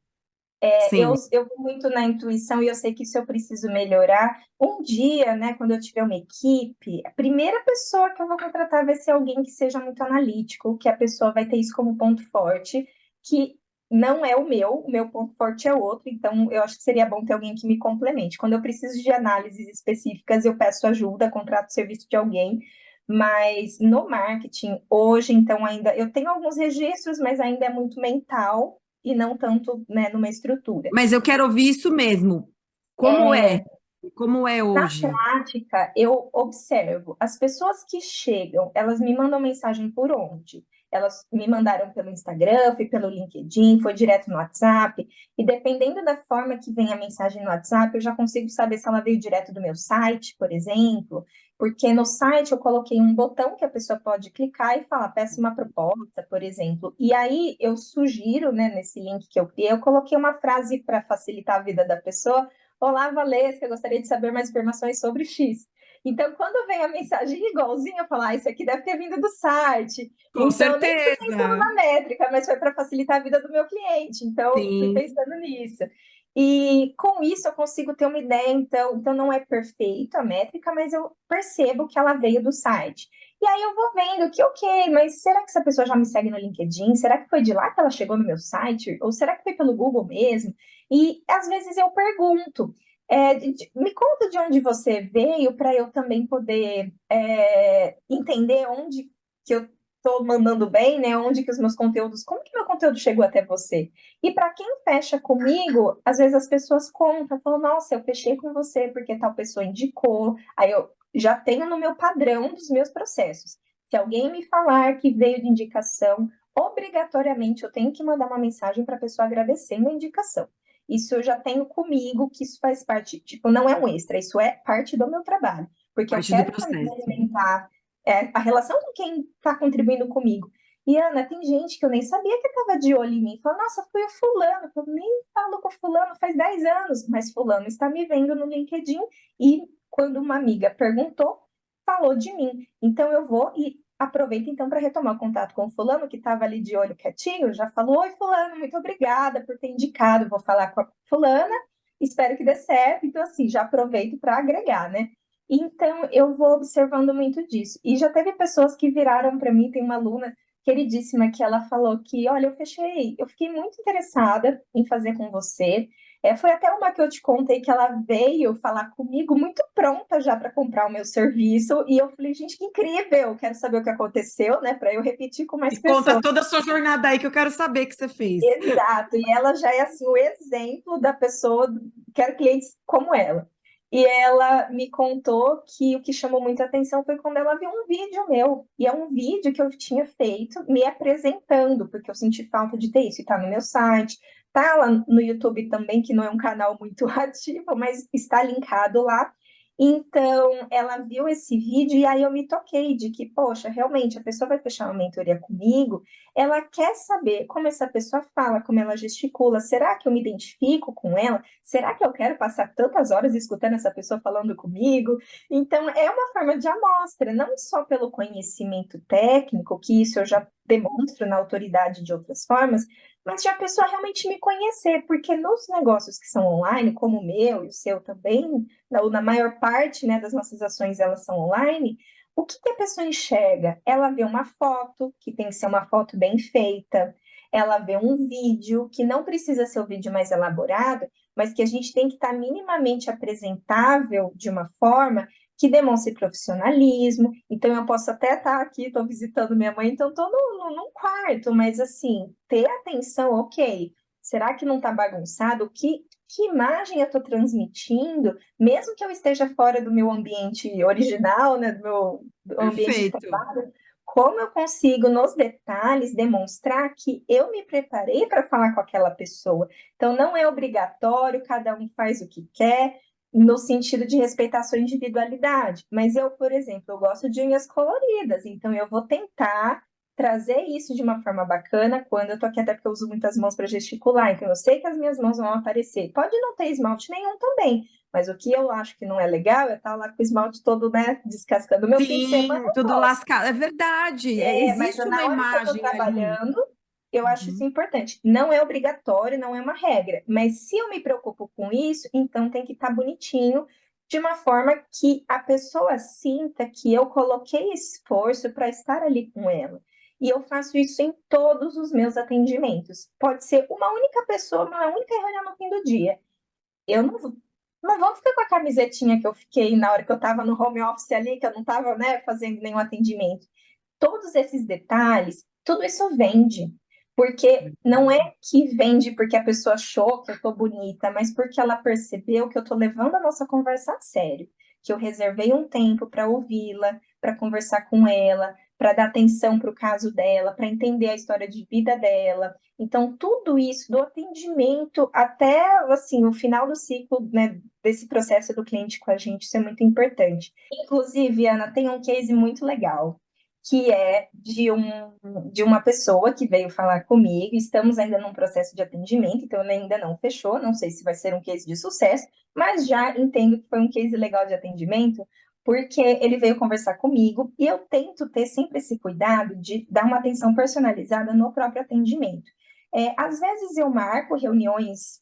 Eu, Sim. eu vou muito na intuição e eu sei que isso eu preciso melhorar. Um dia, né, quando eu tiver uma equipe, a primeira pessoa que eu vou contratar vai ser alguém que seja muito analítico, que a pessoa vai ter isso como ponto forte, que não é o meu ponto forte é outro, então eu acho que seria bom ter alguém que me complemente. Quando eu preciso de análises específicas, eu peço ajuda, contrato o serviço de alguém. Mas no marketing, hoje, então, ainda eu tenho alguns registros, mas ainda é muito mental e não tanto, né, numa estrutura. Mas eu quero ouvir isso mesmo. Como é? É, Como é na hoje? prática, eu observo as pessoas que chegam, elas me mandam mensagem por onde? Elas me mandaram pelo Instagram, foi pelo LinkedIn, foi direto no WhatsApp, e dependendo da forma que vem a mensagem no WhatsApp, eu já consigo saber se ela veio direto do meu site, por exemplo, porque no site eu coloquei um botão que a pessoa pode clicar e falar, peça uma proposta, por exemplo. E aí eu sugiro, né, nesse link que eu criei, eu coloquei uma frase para facilitar a vida da pessoa. Olá, Valesca, eu gostaria de saber mais informações sobre X. Então, quando vem a mensagem igualzinha, eu falo, isso aqui deve ter vindo do site. Com Então, eu nem fui pensando certeza. na métrica, mas foi para facilitar a vida do meu cliente. Então, fui Sim, pensando nisso. E com isso eu consigo ter uma ideia, então não é perfeito a métrica, mas eu percebo que ela veio do site. E aí eu vou vendo que, ok, mas será que essa pessoa já me segue no LinkedIn? Será que foi de lá que ela chegou no meu site? Ou será que foi pelo Google mesmo? E às vezes eu pergunto, me conta de onde você veio para eu também poder entender onde que eu estou mandando bem, né? Onde que os meus conteúdos, como que meu conteúdo chegou até você? E para quem fecha comigo, às vezes as pessoas contam, falam, nossa, eu fechei com você porque tal pessoa indicou. Aí eu já tenho no meu padrão dos meus processos. Se alguém me falar que veio de indicação, obrigatoriamente eu tenho que mandar uma mensagem para a pessoa agradecendo a indicação. Isso eu já tenho comigo, que isso faz parte, tipo, não é um extra, isso é parte do meu trabalho, porque eu parte do quero também processo. alimentar a relação com quem está contribuindo comigo. E, Ana, tem gente que eu nem sabia que estava de olho em mim. Fala, nossa, foi o fulano. Eu nem falo com o fulano faz 10 anos, mas fulano está me vendo no LinkedIn e quando uma amiga perguntou, falou de mim. Então eu vou e aproveito então para retomar o contato com o fulano que estava ali de olho quietinho, já falou, oi fulano, muito obrigada por ter indicado, vou falar com a fulana, espero que dê certo. Então assim, já aproveito para agregar, né? Então eu vou observando muito disso. E já teve pessoas que viraram para mim, tem uma aluna queridíssima que ela falou que, olha, eu fiquei muito interessada em fazer com você. Foi até uma que eu te contei que ela veio falar comigo muito pronta já para comprar o meu serviço, e eu falei, gente, que incrível! Quero saber o que aconteceu, né? Para eu repetir com Me mais conta pessoas. toda a sua jornada aí que eu quero saber que você fez. Exato, e ela já é assim o exemplo da pessoa, quero clientes como ela. E ela me contou que o que chamou muita atenção foi quando ela viu um vídeo meu. E é um vídeo que eu tinha feito me apresentando, porque eu senti falta de ter isso. E tá no meu site, tá lá no YouTube também, que não é um canal muito ativo, mas está linkado lá. Então, ela viu esse vídeo e aí eu me toquei de que, poxa, realmente a pessoa vai fechar uma mentoria comigo, ela quer saber como essa pessoa fala, como ela gesticula. Será que eu me identifico com ela? Será que eu quero passar tantas horas escutando essa pessoa falando comigo? Então, é uma forma de amostra, não só pelo conhecimento técnico, que isso eu já demonstro na autoridade de outras formas, mas de a pessoa realmente me conhecer, porque nos negócios que são online, como o meu e o seu também, na maior parte, né, das nossas ações elas são online, o que que a pessoa enxerga? Ela vê uma foto, que tem que ser uma foto bem feita, ela vê um vídeo, que não precisa ser o vídeo mais elaborado, mas que a gente tem que estar minimamente apresentável de uma forma que demonstre profissionalismo. Então, eu posso até estar aqui, estou visitando minha mãe, então estou num quarto, mas assim, ter atenção, ok. Será que não está bagunçado? Que imagem eu estou transmitindo, mesmo que eu esteja fora do meu ambiente original, né, do ambiente de Perfeito. trabalho, como eu consigo, nos detalhes, demonstrar que eu me preparei para falar com aquela pessoa. Então, não é obrigatório, cada um faz o que quer, no sentido de respeitar a sua individualidade. Mas eu, por exemplo, eu gosto de unhas coloridas, então eu vou tentar trazer isso de uma forma bacana quando eu tô aqui, até porque eu uso muitas mãos para gesticular, então eu sei que as minhas mãos vão aparecer. Pode não ter esmalte nenhum também, mas o que eu acho que não é legal é estar lá com o esmalte todo, né, descascando. O meu fim de semana Sim, eu tudo gosto, lascado. É verdade. mas Existe uma na hora que eu estou imagem ali. trabalhando, eu acho isso Uhum. importante. Não é obrigatório, não é uma regra, mas se eu me preocupo com isso, então tem que estar bonitinho, de uma forma que a pessoa sinta que eu coloquei esforço para estar ali com ela. E eu faço isso em todos os meus atendimentos. Pode ser uma única pessoa, uma única reunião no fim do dia. Eu não vou ficar com a camisetinha que eu fiquei na hora que eu estava no home office ali, que eu não estava, né, fazendo nenhum atendimento. Todos esses detalhes, tudo isso vende. Porque não é que vende porque a pessoa achou que eu tô bonita, mas porque ela percebeu que eu tô levando a nossa conversa a sério, que eu reservei um tempo para ouvi-la, para conversar com ela, para dar atenção para o caso dela, para entender a história de vida dela. Então, tudo isso, do atendimento até assim, o final do ciclo, né, desse processo do cliente com a gente, isso é muito importante. Inclusive, Ana, tem um case muito legal que é de uma pessoa que veio falar comigo. Estamos ainda num processo de atendimento, então ele ainda não fechou. Não sei se vai ser um case de sucesso, mas já entendo que foi um case legal de atendimento, porque ele veio conversar comigo e eu tento ter sempre esse cuidado de dar uma atenção personalizada no próprio atendimento. Às vezes eu marco reuniões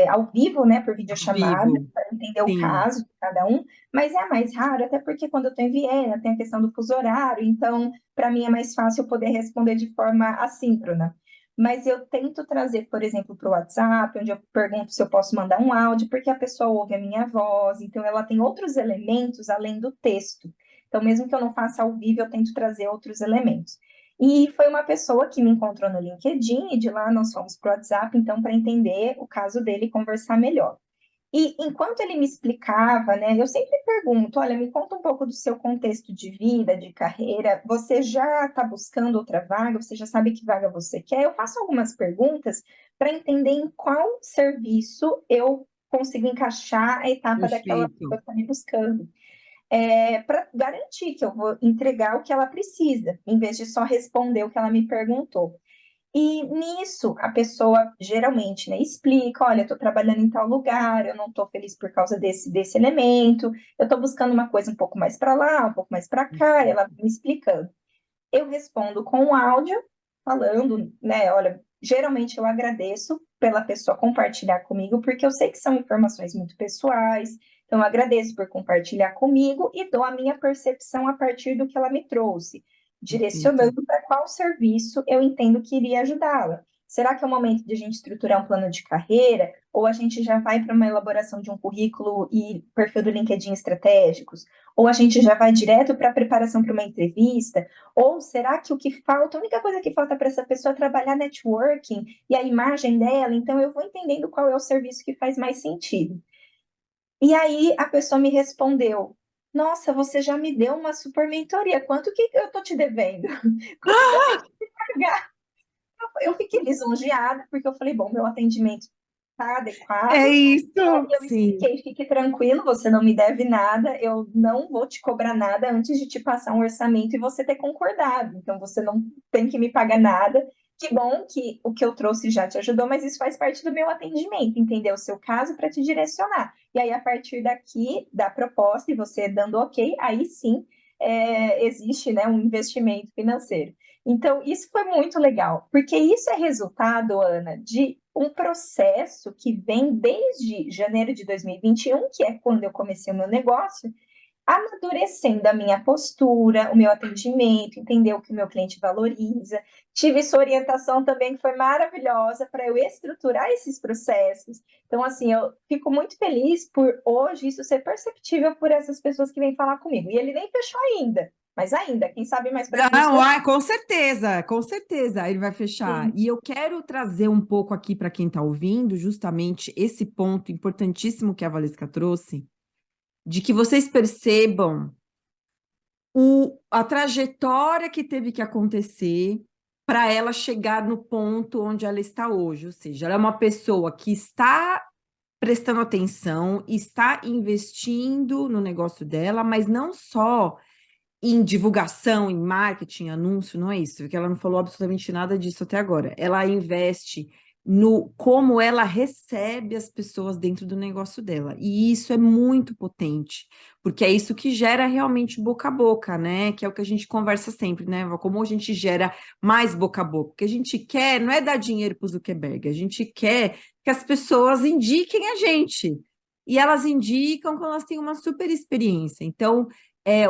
ao vivo, né, por Ao videochamada, vivo. para entender o Sim. caso de cada um, mas é mais raro, até porque quando eu estou em Viena, tem a questão do fuso horário, então, para mim é mais fácil poder responder de forma assíncrona. Mas eu tento trazer, por exemplo, para o WhatsApp, onde eu pergunto se eu posso mandar um áudio, porque a pessoa ouve a minha voz, então ela tem outros elementos além do texto. Então, mesmo que eu não faça ao vivo, eu tento trazer outros elementos. E foi uma pessoa que me encontrou no LinkedIn, e de lá nós fomos para o WhatsApp, então, para entender o caso dele e conversar melhor. E enquanto ele me explicava, né, eu sempre pergunto: olha, me conta um pouco do seu contexto de vida, de carreira. Você já está buscando outra vaga? Você já sabe que vaga você quer? Eu faço algumas perguntas para entender em qual serviço eu consigo encaixar a etapa daquela pessoa que Perfeito. está me buscando. Para garantir que eu vou entregar o que ela precisa, em vez de só responder o que ela me perguntou. E nisso, a pessoa geralmente, né, explica: olha, eu estou trabalhando em tal lugar, eu não estou feliz por causa desse elemento, eu estou buscando uma coisa um pouco mais para lá, um pouco mais para cá, e ela me explicando. Eu respondo com um áudio, falando, né, olha, geralmente eu agradeço pela pessoa compartilhar comigo, porque eu sei que são informações muito pessoais, então eu agradeço por compartilhar comigo e dou a minha percepção a partir do que ela me trouxe, Perfeito. direcionando para qual serviço eu entendo que iria ajudá-la. Será que é o momento de a gente estruturar um plano de carreira? Ou a gente já vai para uma elaboração de um currículo e perfil do LinkedIn estratégicos? Ou a gente já vai direto para a preparação para uma entrevista? Ou será que o que falta, a única coisa que falta para essa pessoa é trabalhar networking e a imagem dela? Então eu vou entendendo qual é o serviço que faz mais sentido. E aí a pessoa me respondeu: nossa, você já me deu uma super mentoria, quanto que eu tô te devendo? Como que eu tenho que pagar? Eu fiquei lisonjeada, porque eu falei: bom, meu atendimento está adequado. É isso. E aí eu Sim. expliquei: fique tranquilo, você não me deve nada, eu não vou te cobrar nada antes de te passar um orçamento e você ter concordado. Então você não tem que me pagar nada. Que bom que o que eu trouxe já te ajudou, mas isso faz parte do meu atendimento, entender o seu caso para te direcionar. E aí, a partir daqui, da proposta, e você dando ok, aí sim existe, né, um investimento financeiro. Então, isso foi muito legal, porque isso é resultado, Ana, de um processo que vem desde janeiro de 2021, que é quando eu comecei o meu negócio, amadurecendo a minha postura, o meu atendimento, entender o que o meu cliente valoriza. Tive sua orientação também, que foi maravilhosa para eu estruturar esses processos. Então, assim, eu fico muito feliz por hoje isso ser perceptível por essas pessoas que vêm falar comigo. E ele nem fechou ainda, mas ainda, quem sabe mais para frente. Não, com certeza ele vai fechar. Sim. E eu quero trazer um pouco aqui para quem está ouvindo, justamente esse ponto importantíssimo que a Valesca trouxe, de que vocês percebam a trajetória que teve que acontecer para ela chegar no ponto onde ela está hoje. Ou seja, ela é uma pessoa que está prestando atenção, está investindo no negócio dela, mas não só em divulgação, em marketing, anúncio, não é isso, porque ela não falou absolutamente nada disso até agora. Ela investe no como ela recebe as pessoas dentro do negócio dela. E isso é muito potente, porque é isso que gera realmente boca a boca, né? Que é o que a gente conversa sempre, né? Como a gente gera mais boca a boca. O que a gente quer não é dar dinheiro para o Zuckerberg, a gente quer que as pessoas indiquem a gente. E elas indicam quando elas têm uma super experiência. Então,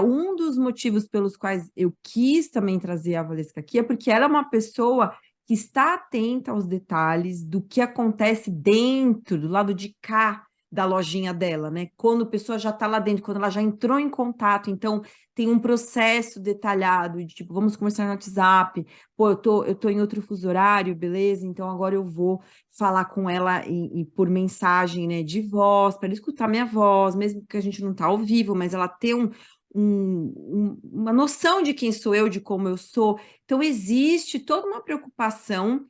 um dos motivos pelos quais eu quis também trazer a Valesca aqui é porque ela é uma pessoa que está atenta aos detalhes do que acontece dentro, do lado de cá da lojinha dela, né? Quando a pessoa já está lá dentro, quando ela já entrou em contato, então tem um processo detalhado de tipo, vamos conversar no WhatsApp, pô, eu tô em outro fuso horário, beleza? Então agora eu vou falar com ela por mensagem, né, de voz, para ela escutar minha voz, mesmo que a gente não tá ao vivo, mas ela ter uma noção de quem sou eu, de como eu sou. Então, existe toda uma preocupação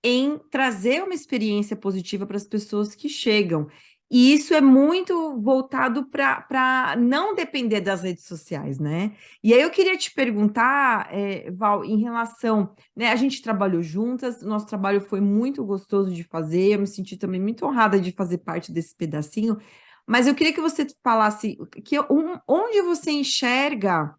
em trazer uma experiência positiva para as pessoas que chegam. E isso é muito voltado para não depender das redes sociais, né? E aí eu queria te perguntar, Val, em relação, né? A gente trabalhou juntas, o nosso trabalho foi muito gostoso de fazer, eu me senti também muito honrada de fazer parte desse pedacinho, mas eu queria que você falasse onde você enxerga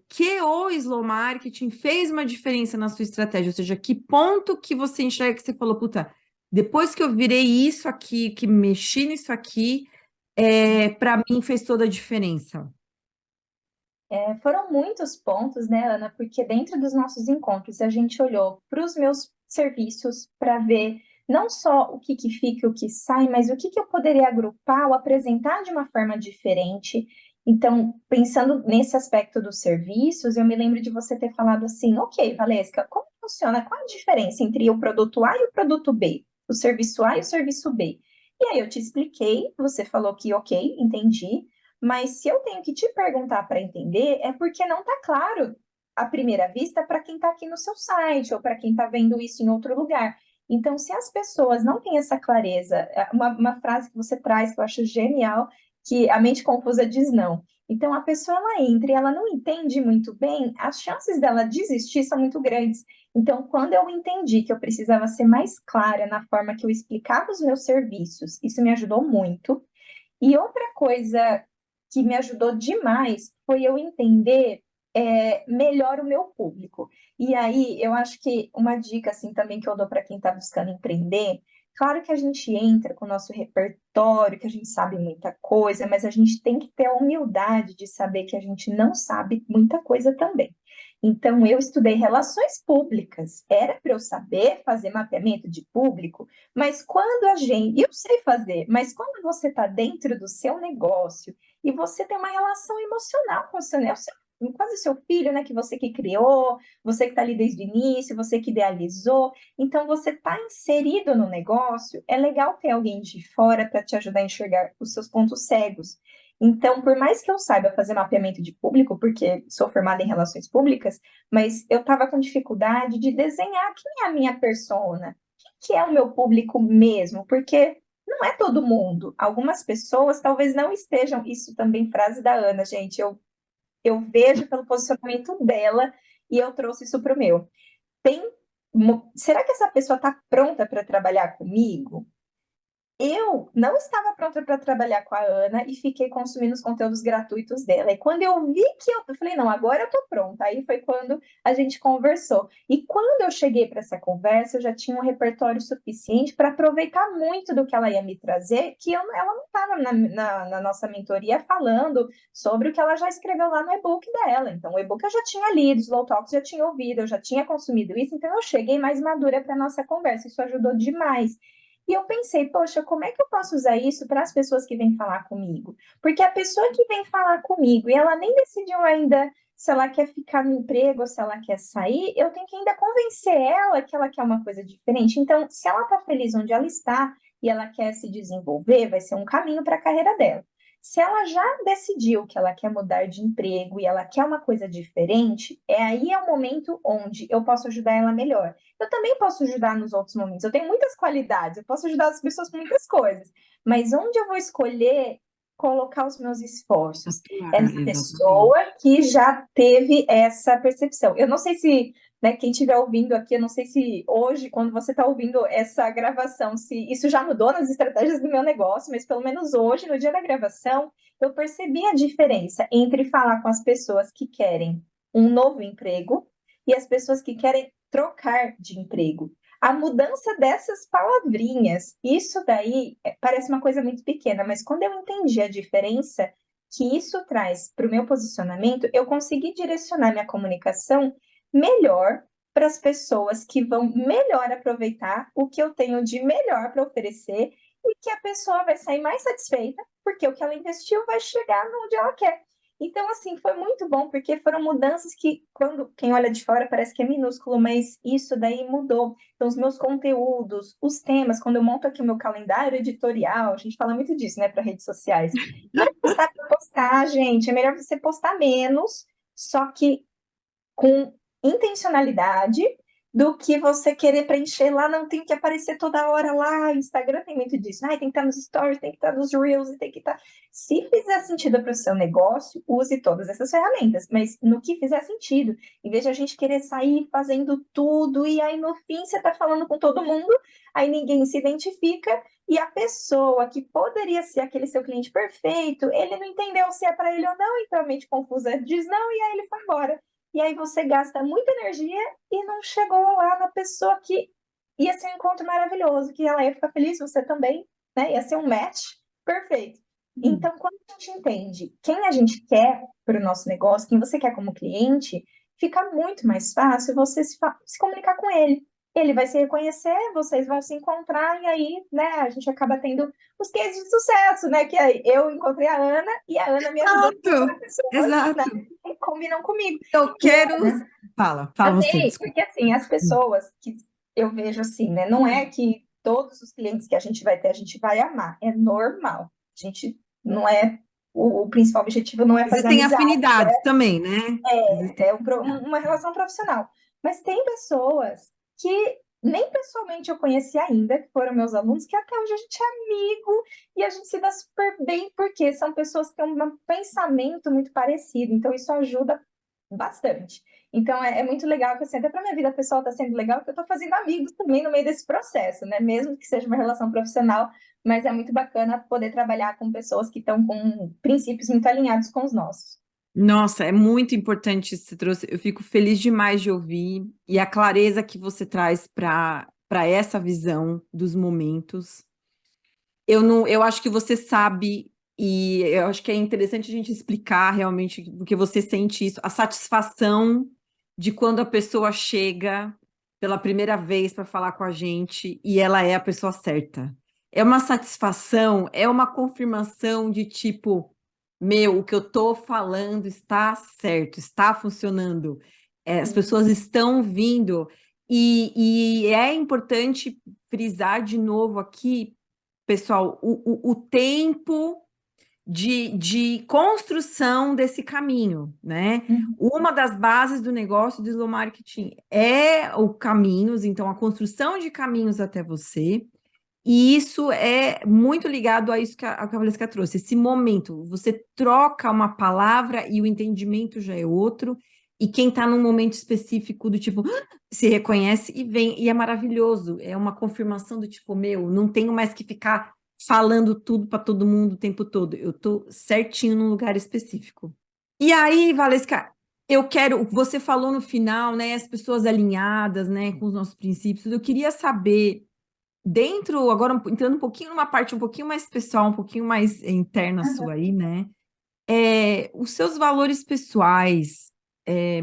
que o slow marketing fez uma diferença na sua estratégia, ou seja, que ponto que você enxerga que você falou, puta, depois que eu virei isso aqui, que mexi nisso aqui, para mim fez toda a diferença. Foram muitos pontos, né, Ana? Porque dentro dos nossos encontros a gente olhou para os meus serviços para ver não só o que fica e o que sai, mas o que eu poderia agrupar ou apresentar de uma forma diferente. Então, pensando nesse aspecto dos serviços, eu me lembro de você ter falado assim: ok, Valesca, como funciona? Qual a diferença entre o produto A e o produto B? O serviço A e o serviço B? E aí eu te expliquei, você falou que ok, entendi. Mas se eu tenho que te perguntar para entender, é porque não está claro à primeira vista para quem está aqui no seu site ou para quem está vendo isso em outro lugar. Então, se as pessoas não têm essa clareza, uma frase que você traz que eu acho genial, que a mente confusa diz não. Então, a pessoa ela entra e ela não entende muito bem, as chances dela desistir são muito grandes. Então, quando eu entendi que eu precisava ser mais clara na forma que eu explicava os meus serviços, isso me ajudou muito. E outra coisa que me ajudou demais foi eu entender melhor o meu público. E aí, eu acho que uma dica assim também que eu dou para quem está buscando empreender, claro que a gente entra com o nosso repertório, que a gente sabe muita coisa, mas a gente tem que ter a humildade de saber que a gente não sabe muita coisa também. Então, eu estudei relações públicas, era para eu saber fazer mapeamento de público, mas quando a gente, eu sei fazer, mas quando você está dentro do seu negócio e você tem uma relação emocional com o seu negócio, quase seu filho, né, que você que criou, você que está ali desde o início, você que idealizou, então você está inserido no negócio, é legal ter alguém de fora para te ajudar a enxergar os seus pontos cegos. Então, por mais que eu saiba fazer mapeamento de público, porque sou formada em relações públicas, mas eu estava com dificuldade de desenhar quem é a minha persona, que é o meu público mesmo, porque não é todo mundo. Algumas pessoas talvez não estejam. Isso também, frase da Ana, gente. Eu vejo pelo posicionamento dela e eu trouxe isso para o meu. Tem, será que essa pessoa está pronta para trabalhar comigo? eu não estava pronta para trabalhar com a Ana e fiquei consumindo os conteúdos gratuitos dela. E quando eu vi que eu falei, não, agora eu tô pronta. Aí foi quando a gente conversou. E quando eu cheguei para essa conversa, eu já tinha um repertório suficiente para aproveitar muito do que ela ia me trazer, que ela não estava na nossa mentoria falando sobre o que ela já escreveu lá no e-book dela. Então, o e-book eu já tinha lido, os Slow Talks já tinha ouvido, eu já tinha consumido isso, então eu cheguei mais madura para nossa conversa. Isso ajudou demais. E eu pensei, poxa, como é que eu posso usar isso para as pessoas que vêm falar comigo? Porque a pessoa que vem falar comigo e ela nem decidiu ainda se ela quer ficar no emprego ou se ela quer sair, eu tenho que ainda convencer ela que ela quer uma coisa diferente. Então, se ela está feliz onde ela está e ela quer se desenvolver, vai ser um caminho para a carreira dela. Se ela já decidiu que ela quer mudar de emprego e ela quer uma coisa diferente, aí é o momento onde eu posso ajudar ela melhor. Eu também posso ajudar nos outros momentos. Eu tenho muitas qualidades, eu posso ajudar as pessoas com muitas coisas. Mas onde eu vou escolher colocar os meus esforços? É Atuar, na exatamente. pessoa que já teve essa percepção. Eu não sei se, né, quem estiver ouvindo aqui, eu não sei se hoje, quando você está ouvindo essa gravação, se isso já mudou nas estratégias do meu negócio, mas pelo menos hoje, no dia da gravação, eu percebi a diferença entre falar com as pessoas que querem um novo emprego e as pessoas que querem trocar de emprego. A mudança dessas palavrinhas, isso daí parece uma coisa muito pequena, mas quando eu entendi a diferença que isso traz para o meu posicionamento, eu consegui direcionar minha comunicação melhor para as pessoas que vão melhor aproveitar o que eu tenho de melhor para oferecer e que a pessoa vai sair mais satisfeita, porque o que ela investiu vai chegar onde ela quer. Então, assim, foi muito bom, porque foram mudanças que, quando quem olha de fora parece que é minúsculo, mas isso daí mudou. Então, os meus conteúdos, os temas, quando eu monto aqui o meu calendário editorial, a gente fala muito disso, né, para redes sociais. Não é postar para postar, gente, é melhor você postar menos, só que com intencionalidade do que você querer preencher lá, não tem que aparecer toda hora lá. Instagram tem muito disso. Ai, tem que estar nos stories, tem que estar nos reels, e tem que estar. Se fizer sentido para o seu negócio, use todas essas ferramentas, mas no que fizer sentido, em vez de a gente querer sair fazendo tudo e aí no fim você está falando com todo mundo, aí ninguém se identifica e a pessoa que poderia ser aquele seu cliente perfeito, ele não entendeu se é para ele ou não, então a mente confusa diz não e aí ele foi embora. E aí você gasta muita energia e não chegou lá na pessoa que ia ser um encontro maravilhoso, que ela ia ficar feliz, você também, né? Ia ser um match perfeito. Então, quando a gente entende quem a gente quer para o nosso negócio, quem você quer como cliente, fica muito mais fácil você se comunicar com ele. Ele vai se reconhecer, vocês vão se encontrar, e aí, né, a gente acaba tendo os cases de sucesso, né? Que aí eu encontrei a Ana e a Ana me ajudou a encontrar Exato, pessoas, né, exato. que combinam comigo. Eu E quero. Fala você, amei, desculpa. porque assim, as pessoas que eu vejo assim, né? Não é que todos os clientes que a gente vai ter, a gente vai amar. É normal. A gente não é. O principal objetivo não é fazer Existem amizade, afinidades também, né? Existem é afinidades. uma relação profissional. Mas tem pessoas que nem pessoalmente eu conheci ainda, que foram meus alunos, que até hoje a gente é amigo e a gente se dá super bem, porque são pessoas que têm um pensamento muito parecido. Então, isso ajuda bastante. Então, é muito legal que, assim, até para minha vida pessoal está sendo legal, que eu estou fazendo amigos também no meio desse processo, né? Mesmo que seja uma relação profissional, mas é muito bacana poder trabalhar com pessoas que estão com princípios muito alinhados com os nossos. Nossa, é muito importante isso que você trouxe. Eu fico feliz demais de ouvir e a clareza que você traz para essa visão dos momentos. Eu não, eu acho que você sabe e eu acho que é interessante a gente explicar realmente porque você sente isso, a satisfação de quando a pessoa chega pela primeira vez para falar com a gente e ela é a pessoa certa. É uma satisfação, é uma confirmação de tipo, meu, o que eu estou falando está certo, está funcionando. É, as Sim. pessoas estão vindo e é importante frisar de novo aqui pessoal, o tempo de construção desse caminho, né? Uhum. Uma das bases do negócio do slow marketing é o caminhos, então a construção de caminhos até você, e isso é muito ligado a isso que a Valesca trouxe, esse momento, você troca uma palavra e o entendimento já é outro, e quem está num momento específico do tipo, se reconhece e vem, e é maravilhoso, é uma confirmação do tipo, meu, não tenho mais que ficar falando tudo para todo mundo o tempo todo. Eu tô certinho num lugar específico. E aí, Valesca, eu quero. Você falou no final, né? As pessoas alinhadas, né, com os nossos princípios. Eu queria saber, dentro, agora entrando um pouquinho numa parte um pouquinho mais pessoal, um pouquinho mais interna Aham. sua aí, né? Os seus valores pessoais, é,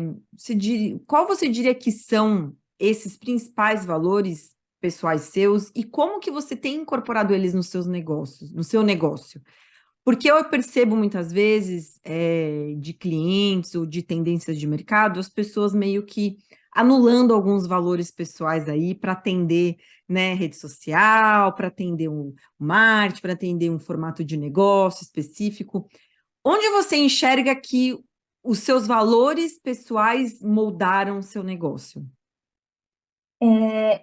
qual você diria que são esses principais valores pessoais seus e como que você tem incorporado eles nos seus negócios, no seu negócio? Porque eu percebo muitas vezes de clientes ou de tendências de mercado, as pessoas meio que anulando alguns valores pessoais aí para atender, né, rede social, para atender um marketing, para atender um formato de negócio específico. Onde você enxerga que os seus valores pessoais moldaram o seu negócio?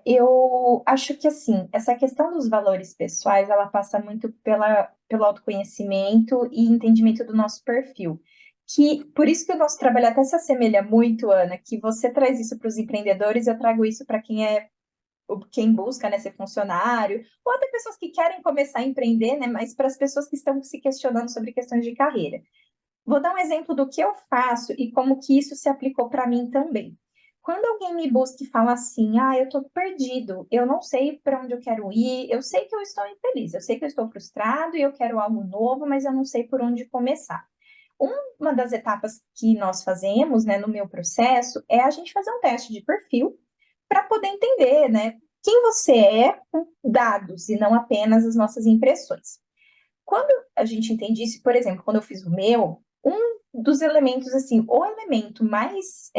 Eu acho que assim, essa questão dos valores pessoais, ela passa muito pelo autoconhecimento e entendimento do nosso perfil. Que por isso que o nosso trabalho até se assemelha muito, Ana, que você traz isso para os empreendedores, eu trago isso para quem busca, né, ser funcionário, ou até pessoas que querem começar a empreender, né, mas para as pessoas que estão se questionando sobre questões de carreira. Vou dar um exemplo do que eu faço e como que isso se aplicou para mim também. Quando alguém me busca e fala assim, eu estou perdido, eu não sei para onde eu quero ir, eu sei que eu estou infeliz, eu sei que eu estou frustrado e eu quero algo novo, mas eu não sei por onde começar. Uma das etapas que nós fazemos, né, no meu processo, é a gente fazer um teste de perfil para poder entender, né, quem você é com dados e não apenas as nossas impressões. Quando a gente entende isso, por exemplo, quando eu fiz o meu, um dos elementos, assim, o elemento mais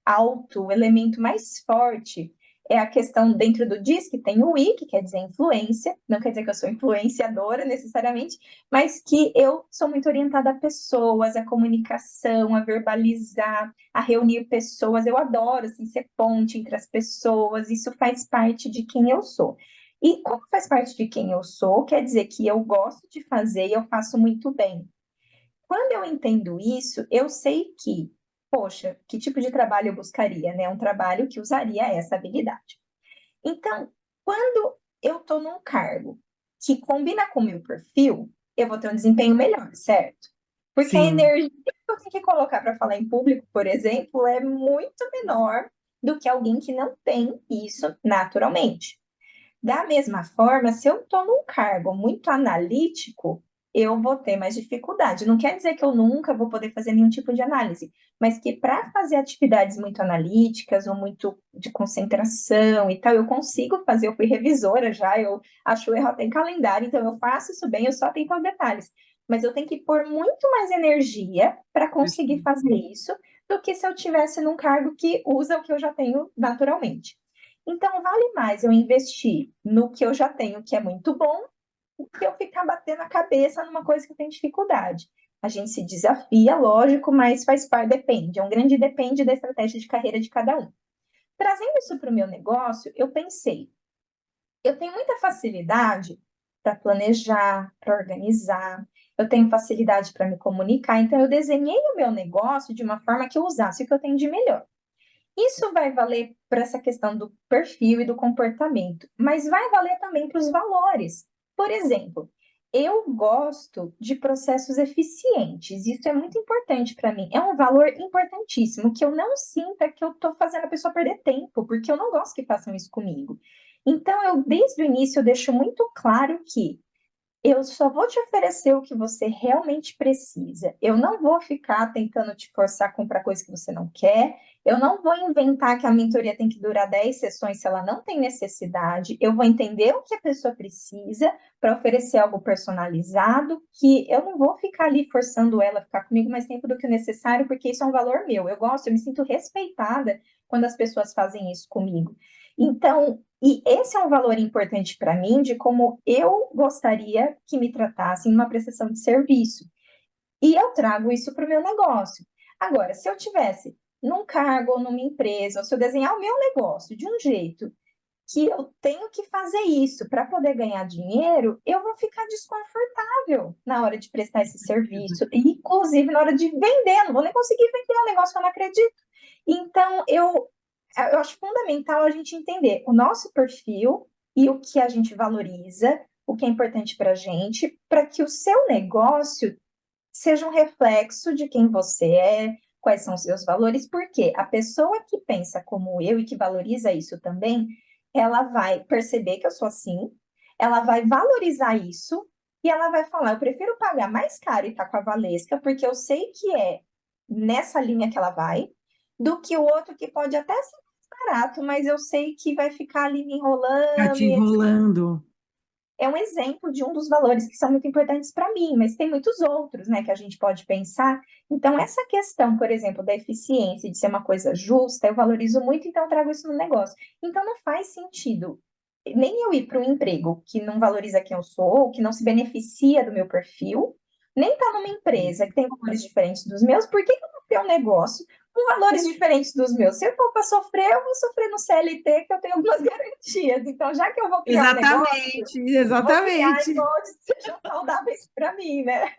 alto, o elemento mais forte é a questão dentro do DISC, que tem o I, que quer dizer influência, não quer dizer que eu sou influenciadora necessariamente, mas que eu sou muito orientada a pessoas, a comunicação, a verbalizar, a reunir pessoas. Eu adoro, assim, ser ponte entre as pessoas, isso faz parte de quem eu sou. E como faz parte de quem eu sou, quer dizer que eu gosto de fazer e eu faço muito bem. Quando eu entendo isso, eu sei que, poxa, que tipo de trabalho eu buscaria, né? Um trabalho que usaria essa habilidade. Então, quando eu estou num cargo que combina com o meu perfil, eu vou ter um desempenho melhor, certo? Porque a Sim. energia que eu tenho que colocar para falar em público, por exemplo, é muito menor do que alguém que não tem isso naturalmente. Da mesma forma, se eu estou num cargo muito analítico, eu vou ter mais dificuldade. Não quer dizer que eu nunca vou poder fazer nenhum tipo de análise, mas que para fazer atividades muito analíticas ou muito de concentração e tal, eu consigo fazer. Eu fui revisora já, eu acho o erro até em calendário, então eu faço isso bem, eu só tenho os detalhes. Mas eu tenho que pôr muito mais energia para conseguir fazer isso do que se eu tivesse num cargo que usa o que eu já tenho naturalmente. Então, vale mais eu investir no que eu já tenho, que é muito bom, do que eu ficar batendo a cabeça numa coisa que eu tenho dificuldade. A gente se desafia, lógico, mas faz parte, depende. É um grande depende da estratégia de carreira de cada um. Trazendo isso para o meu negócio, eu pensei, eu tenho muita facilidade para planejar, para organizar, eu tenho facilidade para me comunicar, então eu desenhei o meu negócio de uma forma que eu usasse o que eu tenho de melhor. Isso vai valer para essa questão do perfil e do comportamento, mas vai valer também para os valores. Por exemplo, eu gosto de processos eficientes, isso é muito importante para mim. É um valor importantíssimo que eu não sinta que eu estou fazendo a pessoa perder tempo, porque eu não gosto que façam isso comigo. Então, eu, desde o início, eu deixo muito claro que eu só vou te oferecer o que você realmente precisa. Eu não vou ficar tentando te forçar a comprar coisa que você não quer. Eu não vou inventar que a mentoria tem que durar 10 sessões se ela não tem necessidade. Eu vou entender o que a pessoa precisa para oferecer algo personalizado, que eu não vou ficar ali forçando ela a ficar comigo mais tempo do que o necessário, porque isso é um valor meu. Eu gosto, eu me sinto respeitada quando as pessoas fazem isso comigo. Então, e esse é um valor importante para mim de como eu gostaria que me tratassem numa prestação de serviço. E eu trago isso para o meu negócio. Agora, se eu tivesse num cargo ou numa empresa, ou se eu desenhar o meu negócio de um jeito que eu tenho que fazer isso para poder ganhar dinheiro, eu vou ficar desconfortável na hora de prestar esse serviço, e inclusive na hora de vender, não vou nem conseguir vender um negócio que eu não acredito. Então, eu acho fundamental a gente entender o nosso perfil e o que a gente valoriza, o que é importante para a gente, para que o seu negócio seja um reflexo de quem você é, quais são os seus valores, porque a pessoa que pensa como eu e que valoriza isso também, ela vai perceber que eu sou assim, ela vai valorizar isso e ela vai falar: eu prefiro pagar mais caro e estar com a Valesca, porque eu sei que é nessa linha que ela vai, do que o outro que pode até ser mais barato, mas eu sei que vai ficar ali me Tá te enrolando e enrolando. é um exemplo de um dos valores que são muito importantes para mim, mas tem muitos outros, né, que a gente pode pensar. Então, essa questão, por exemplo, da eficiência, de ser uma coisa justa, eu valorizo muito, então eu trago isso no negócio. Então, não faz sentido nem eu ir para um emprego que não valoriza quem eu sou, que não se beneficia do meu perfil, nem estar numa empresa que tem valores diferentes dos meus, por que que eu vou ter um negócio com valores diferentes dos meus? Se eu for para sofrer, eu vou sofrer no CLT, que eu tenho algumas garantias. Então, já que eu vou criar um negócio, Exatamente, vou criar em exatamente. moldes que sejam saudáveis para mim, né?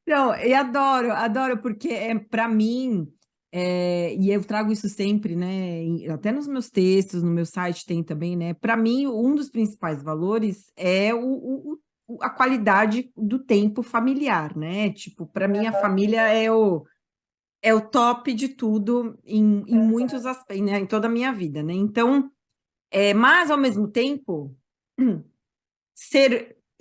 Não, e adoro, adoro, porque para mim, e eu trago isso sempre, né? Até nos meus textos, no meu site tem também, né? Para mim, um dos principais valores é a qualidade do tempo familiar, né? Tipo, para mim, a família é o top de tudo em muitos aspectos, né? Em toda a minha vida, né? Então, mas ao mesmo tempo.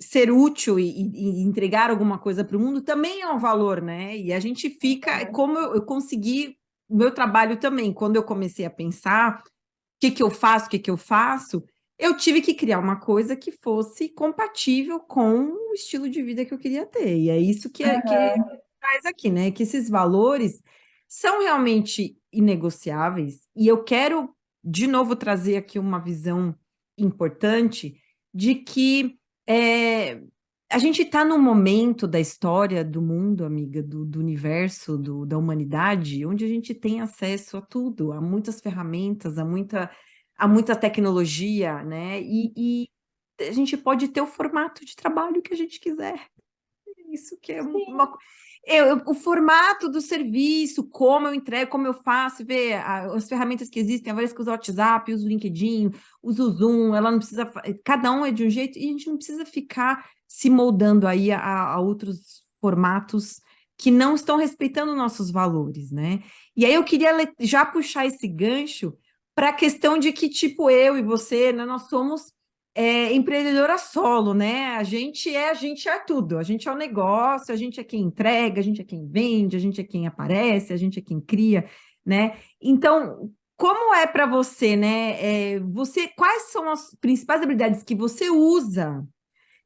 Ser útil e entregar alguma coisa para o mundo também é um valor, né? E a gente fica, como eu consegui o meu trabalho também, quando eu comecei a pensar o que que eu faço, o que que eu faço, eu tive que criar uma coisa que fosse compatível com o estilo de vida que eu queria ter. E é isso que Uhum. traz aqui, né? Que esses valores são realmente inegociáveis, e eu quero, de novo, trazer aqui uma visão importante de que a gente está num momento da história do mundo, amiga, do universo, da humanidade, onde a gente tem acesso a tudo, a muitas ferramentas, a muita tecnologia, né? E a gente pode ter o formato de trabalho que a gente quiser. Isso que é Sim, o formato do serviço, como eu entrego, como eu faço, ver as ferramentas que existem, a vez que usa o WhatsApp, usa o LinkedIn, usa o Zoom, ela não precisa, cada um é de um jeito, e a gente não precisa ficar se moldando aí a outros formatos que não estão respeitando nossos valores, né? E aí eu queria já puxar esse gancho para a questão de que, tipo, eu e você, né, nós somos empreendedora solo, né? A gente é tudo, a gente é o negócio, a gente é quem entrega, a gente é quem vende, a gente é quem aparece, a gente é quem cria, né? Então, como é para você, né? Quais são as principais habilidades que você usa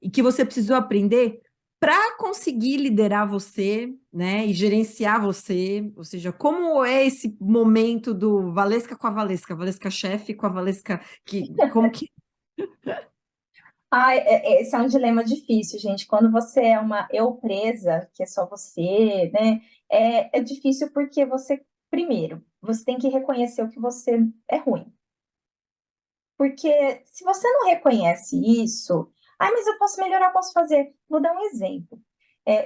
e que você precisou aprender para conseguir liderar você, né? E gerenciar você, ou seja, como é esse momento do Valesca com a Valesca chefe com a Valesca como que ai, esse é um dilema difícil, gente. Quando você é uma eu presa, que é só você, né? É difícil porque você, primeiro, você tem que reconhecer o que você é ruim. Porque se você não reconhece isso, mas eu posso melhorar, eu posso fazer. Vou dar um exemplo.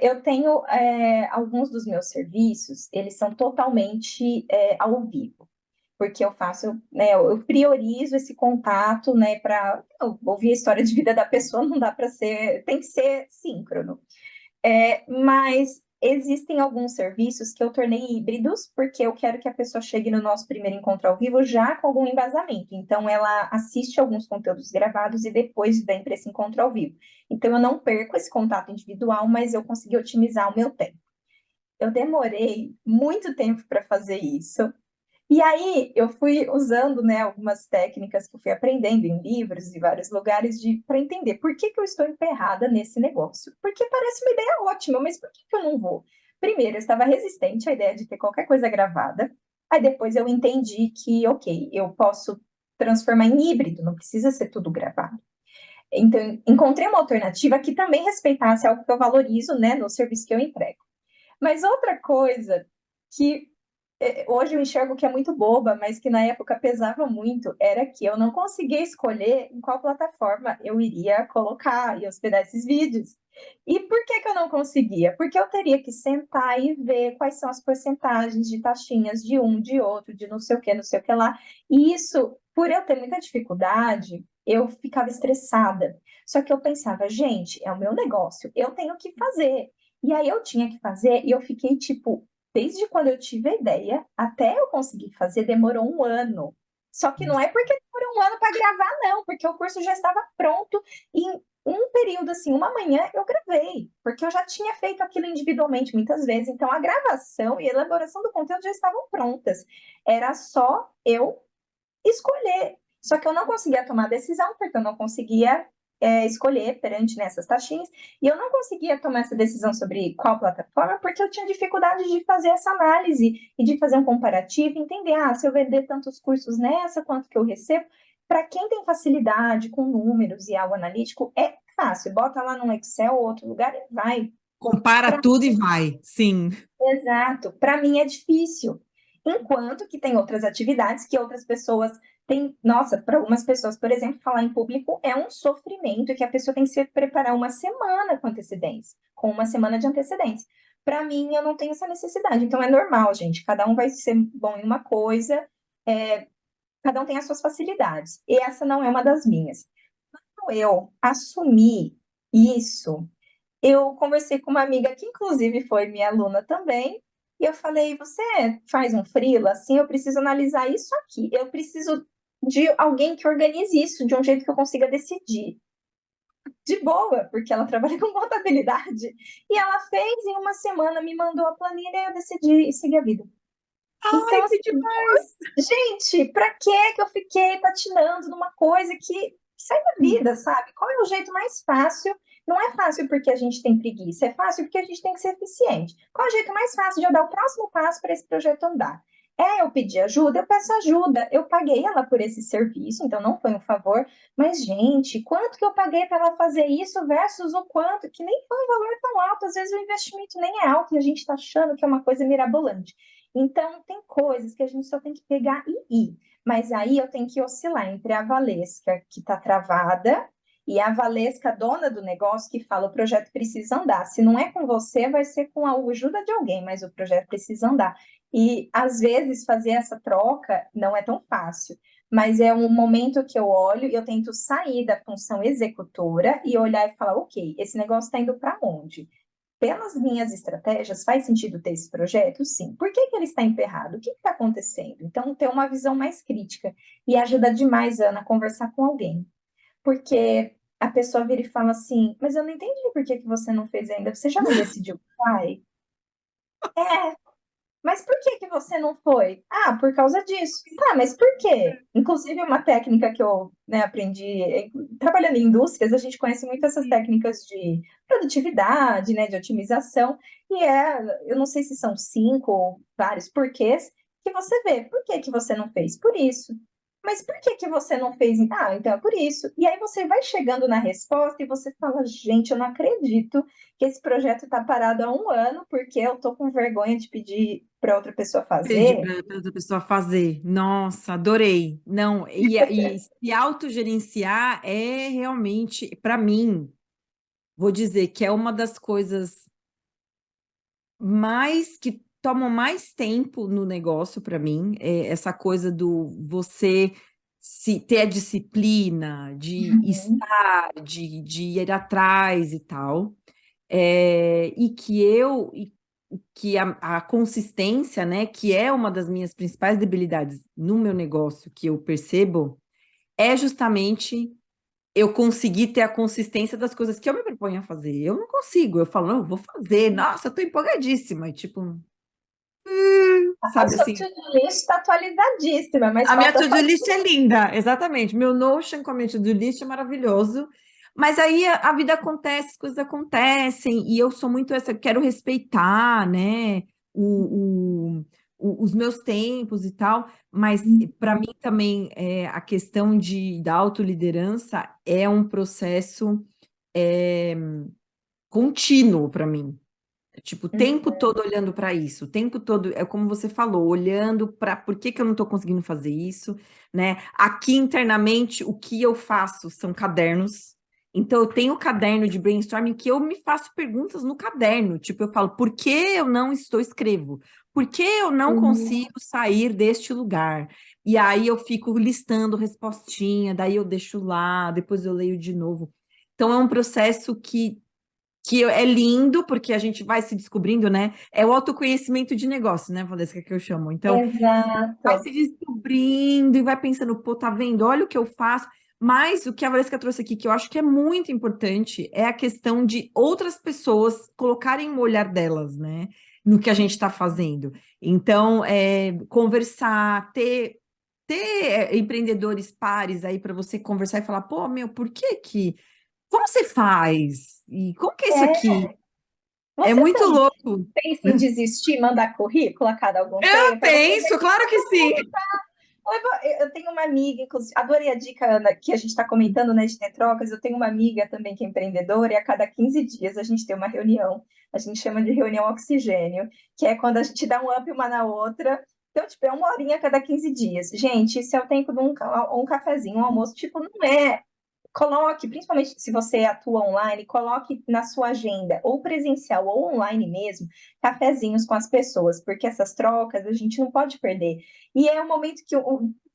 Eu tenho alguns dos meus serviços, eles são totalmente ao vivo, porque eu faço, né, eu priorizo esse contato, né, para ouvir a história de vida da pessoa, não dá para ser, tem que ser síncrono. Mas existem alguns serviços que eu tornei híbridos, porque eu quero que a pessoa chegue no nosso primeiro encontro ao vivo já com algum embasamento. Então, ela assiste alguns conteúdos gravados e depois vem para esse encontro ao vivo. Então, eu não perco esse contato individual, mas eu consegui otimizar o meu tempo. Eu demorei muito tempo para fazer isso, e aí eu fui usando, né, algumas técnicas que eu fui aprendendo em livros e vários lugares para entender por que que eu estou emperrada nesse negócio. Porque parece uma ideia ótima, mas por que que eu não vou? Primeiro, eu estava resistente à ideia de ter qualquer coisa gravada. Aí depois eu entendi que, ok, eu posso transformar em híbrido, não precisa ser tudo gravado. Então, encontrei uma alternativa que também respeitasse algo que eu valorizo, né, no serviço que eu entrego. Mas outra coisa que hoje eu enxergo que é muito boba, mas que na época pesava muito, era que eu não conseguia escolher em qual plataforma eu iria colocar e hospedar esses vídeos. E por que que eu não conseguia? Porque eu teria que sentar e ver quais são as porcentagens de taxinhas de um, de outro, de não sei o que lá. E isso por eu ter muita dificuldade, eu ficava estressada. Só que eu pensava, gente, é o meu negócio, eu tenho que fazer. E aí eu tinha que fazer e eu fiquei tipo, desde quando eu tive a ideia até eu conseguir fazer, demorou um ano. Só que não é porque demorou um ano para gravar, não, porque o curso já estava pronto e em um período assim, uma manhã eu gravei, porque eu já tinha feito aquilo individualmente muitas vezes. Então a gravação e a elaboração do conteúdo já estavam prontas. Era só eu escolher. Só que eu não conseguia tomar decisão, porque eu não conseguia escolher perante nessas taxinhas, e eu não conseguia tomar essa decisão sobre qual plataforma, porque eu tinha dificuldade de fazer essa análise e de fazer um comparativo, entender, se eu vender tantos cursos nessa, quanto que eu recebo. Para quem tem facilidade com números e algo analítico, é fácil, bota lá no Excel ou outro lugar e vai. Compara Pra tudo e vai, sim. Exato. Para mim é difícil. Enquanto que tem outras atividades que outras pessoas têm. Nossa, para algumas pessoas, por exemplo, falar em público é um sofrimento que a pessoa tem que se preparar uma semana com antecedência, com uma semana de antecedência. Para mim, eu não tenho essa necessidade. Então é normal, gente. Cada um vai ser bom em uma coisa, cada um tem as suas facilidades. E essa não é uma das minhas. Quando eu assumi isso, eu conversei com uma amiga que, inclusive, foi minha aluna também, e eu falei: Você faz um freela? Assim, eu preciso analisar isso aqui. Eu preciso de alguém que organize isso de um jeito que eu consiga decidir. De boa, porque ela trabalha com contabilidade. E ela fez em uma semana, me mandou a planilha e eu decidi seguir a vida. Ai, Então, que assim, demais! gente, pra que eu fiquei patinando numa coisa que sai da vida, sabe? Qual é o jeito mais fácil? Não é fácil porque a gente tem preguiça, é fácil porque a gente tem que ser eficiente. Qual é o jeito mais fácil de eu dar o próximo passo para esse projeto andar? Eu pedi ajuda, eu peço ajuda. Eu paguei ela por esse serviço, então não foi um favor. Mas, gente, quanto que eu paguei para ela fazer isso versus o quanto, que nem foi um valor tão alto. Às vezes o investimento nem é alto e a gente está achando que é uma coisa mirabolante. Então, tem coisas que a gente só tem que pegar e ir. Mas aí eu tenho que oscilar entre a Valesca, que está travada, e a Valesca, dona do negócio, que fala: o projeto precisa andar. Se não é com você, vai ser com a ajuda de alguém, mas o projeto precisa andar. E, às vezes, fazer essa troca não é tão fácil. Mas é um momento que eu olho e eu tento sair da função executora e olhar e falar: ok, esse negócio está indo para onde? Pelas minhas estratégias, faz sentido ter esse projeto? Sim. Por que ele está emperrado? O que está acontecendo? Então, ter uma visão mais crítica. E ajuda demais, Ana, a conversar com alguém. Porque a pessoa vira e fala assim: Mas eu não entendi por que você não fez ainda. Você já não decidiu? Pai? Mas por que que você não foi? Por causa disso. Tá, mas por quê? Inclusive, uma técnica que eu, aprendi, trabalhando em indústrias, a gente conhece muito essas técnicas de produtividade, de otimização, e eu não sei se são 5 ou vários porquês, que você vê. Por que que você não fez? Por isso. Mas por que que você não fez? Então é por isso. E aí você vai chegando na resposta e você fala: gente, eu não acredito que esse projeto está parado há um ano porque eu tô com vergonha de pedir para outra pessoa Pedir fazer. para outra pessoa fazer. Nossa, adorei. Não, e se autogerenciar é realmente, para mim, vou dizer que é uma das coisas mais que tomam mais tempo no negócio para mim, é essa coisa do você se ter a disciplina de Uhum. estar, de ir atrás e tal. E que a consistência, né, que é uma das minhas principais debilidades no meu negócio, que eu percebo, é justamente eu conseguir ter a consistência das coisas que eu me proponho a fazer. Eu não consigo, eu falo: não, eu vou fazer, nossa, eu tô empolgadíssima, e tipo, A sabe sua assim, to-do list está atualizadíssima, mas a minha falta to-do fazer. list é linda, exatamente. Meu Notion com a minha to-do list é maravilhoso. Mas aí a vida acontece, as coisas acontecem, e eu sou muito essa, quero respeitar, né, os meus tempos e tal, mas para mim também a questão da autoliderança é um processo é, contínuo para mim. Tipo, o tempo todo olhando para isso, o tempo todo, é como você falou, olhando para por que que eu não estou conseguindo fazer isso, né? Aqui internamente, o que eu faço são cadernos. Então, eu tenho o caderno de brainstorming que eu me faço perguntas no caderno. Tipo, eu falo, por que eu não escrevo? Por que eu não Uhum. consigo sair deste lugar? E aí eu fico listando respostinha, daí eu deixo lá, depois eu leio de novo. Então, é um processo que é lindo, porque a gente vai se descobrindo, né? É o autoconhecimento de negócio, né, Valesca, que eu chamo. Então, vai Exato. se descobrindo e vai pensando, pô, tá vendo? Olha o que eu faço. Mas o que a Valesca trouxe aqui, que eu acho que é muito importante, é a questão de outras pessoas colocarem o olhar delas, né? No que a gente está fazendo. Então, conversar, ter empreendedores pares aí para você conversar e falar, pô, meu, por que que. Como você faz? E como que é isso É. aqui? É Você muito também louco. pensa em desistir, mandar currículo a cada algum Eu tempo? Aí você penso, claro que sim. Eu tenho uma amiga, inclusive, adorei a dica, Ana, que a gente está comentando, né, de ter trocas. Eu tenho uma amiga também que é empreendedora, e a cada 15 dias a gente tem uma reunião. A gente chama de reunião oxigênio, que é quando a gente dá um up uma na outra. Então, tipo, é uma horinha a cada 15 dias. Gente, isso é o tempo de um cafezinho, um almoço. Tipo, não é. Coloque, principalmente se você atua online, coloque na sua agenda, ou presencial ou online mesmo, cafezinhos com as pessoas, porque essas trocas a gente não pode perder. E é um momento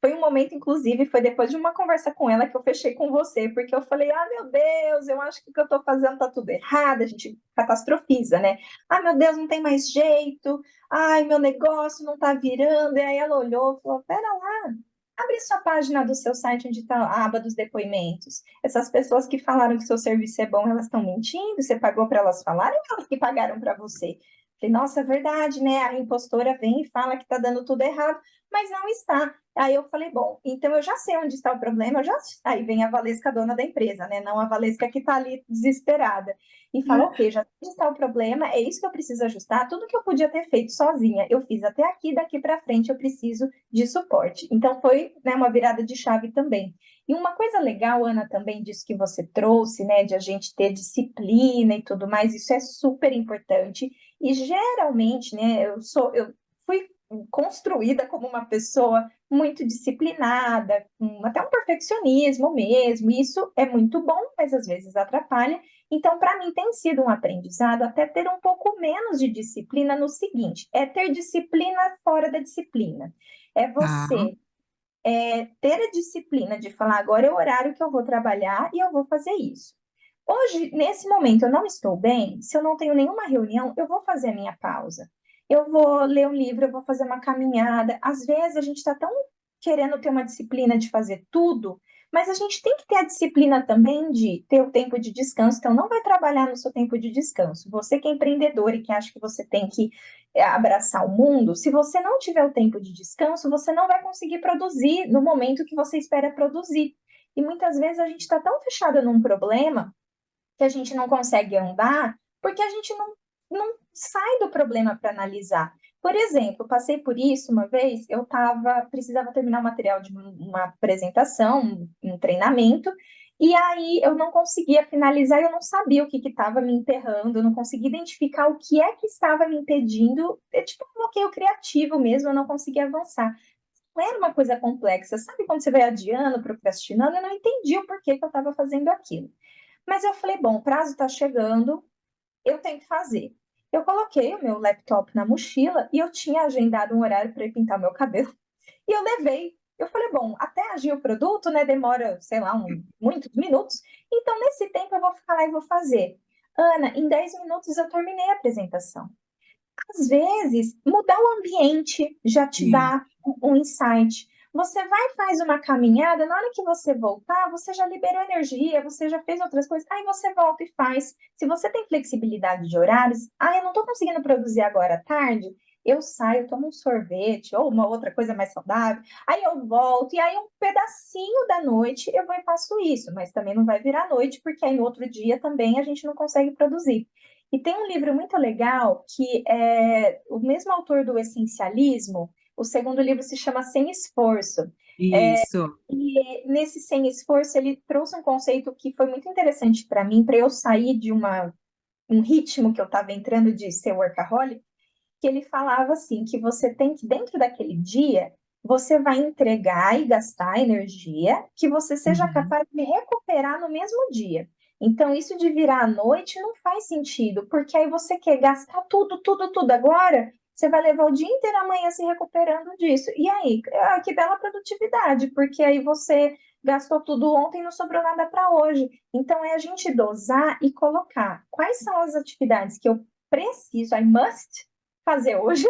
foi um momento, inclusive, foi depois de uma conversa com ela que eu fechei com você, porque eu falei, ah, meu Deus, eu acho que o que eu estou fazendo tá tudo errado, a gente catastrofiza, né? Ah, meu Deus, não tem mais jeito, ai, meu negócio não tá virando. E aí ela olhou e falou, pera lá, abre sua página do seu site onde está a aba dos depoimentos. Essas pessoas que falaram que seu serviço é bom, elas estão mentindo? Você pagou para elas falarem ou elas que pagaram para você? Falei, nossa, é verdade, né? A impostora vem e fala que está dando tudo errado, mas não está. Aí eu falei, bom, então eu já sei onde está o problema, eu já... Aí vem a Valesca, dona da empresa, né? Não a Valesca que está ali desesperada. E fala, ok, já sei onde está o problema, é isso que eu preciso ajustar. Tudo que eu podia ter feito sozinha, eu fiz até aqui, daqui para frente eu preciso de suporte. Então, foi, né, uma virada de chave também. E uma coisa legal, Ana, também disso que você trouxe, né, de a gente ter disciplina e tudo mais, isso é super importante. E geralmente, né, eu fui construída como uma pessoa muito disciplinada, com até um perfeccionismo mesmo. E isso é muito bom, mas às vezes atrapalha. Então, para mim, tem sido um aprendizado até ter um pouco menos de disciplina no seguinte: é ter disciplina fora da disciplina. É Tá. você ter a disciplina de falar, agora é o horário que eu vou trabalhar e eu vou fazer isso. Hoje, nesse momento, eu não estou bem, se eu não tenho nenhuma reunião, eu vou fazer a minha pausa. Eu vou ler um livro, eu vou fazer uma caminhada. Às vezes a gente está tão querendo ter uma disciplina de fazer tudo, mas a gente tem que ter a disciplina também de ter o tempo de descanso. Então, não vai trabalhar no seu tempo de descanso. Você que é empreendedor e que acha que você tem que abraçar o mundo, se você não tiver o tempo de descanso, você não vai conseguir produzir no momento que você espera produzir. E muitas vezes a gente está tão fechada num problema que a gente não consegue andar porque a gente não sai do problema para analisar. Por exemplo, passei por isso uma vez, precisava terminar o material de uma apresentação, um treinamento, e aí eu não conseguia finalizar, eu não sabia o que estava me emperrando, eu não conseguia identificar o que é que estava me impedindo, é tipo um bloqueio criativo mesmo, eu não conseguia avançar. Não era uma coisa complexa, sabe quando você vai adiando, procrastinando, eu não entendi o porquê que eu estava fazendo aquilo. Mas eu falei, bom, o prazo está chegando, eu tenho que fazer. Eu coloquei o meu laptop na mochila e eu tinha agendado um horário para ir pintar meu cabelo. E eu levei. Eu falei, bom, até agir o produto, né, demora, sei lá, muitos minutos. Então, nesse tempo, eu vou ficar lá e vou fazer. Ana, em 10 minutos eu terminei a apresentação. Às vezes, mudar o ambiente já te Sim. dá um insight. Você vai e faz uma caminhada, na hora que você voltar, você já liberou energia, você já fez outras coisas, aí você volta e faz. Se você tem flexibilidade de horários, eu não estou conseguindo produzir agora à tarde, eu saio, tomo um sorvete ou uma outra coisa mais saudável, aí eu volto, e aí um pedacinho da noite eu vou e faço isso, mas também não vai virar noite, porque aí no outro dia também a gente não consegue produzir. E tem um livro muito legal que é o mesmo autor do Essencialismo, o segundo livro se chama Sem Esforço. Isso. E nesse Sem Esforço ele trouxe um conceito que foi muito interessante para mim, para eu sair de um ritmo que eu estava entrando de ser workaholic, que ele falava assim, que você tem que, dentro daquele dia, você vai entregar e gastar energia que você seja Uhum. capaz de recuperar no mesmo dia. Então, isso de virar à noite não faz sentido, porque aí você quer gastar tudo, tudo, tudo agora, você vai levar o dia inteiro amanhã se recuperando disso. E aí, que bela produtividade, porque aí você gastou tudo ontem e não sobrou nada para hoje. Então, é a gente dosar e colocar quais são as atividades que eu preciso, I must fazer hoje,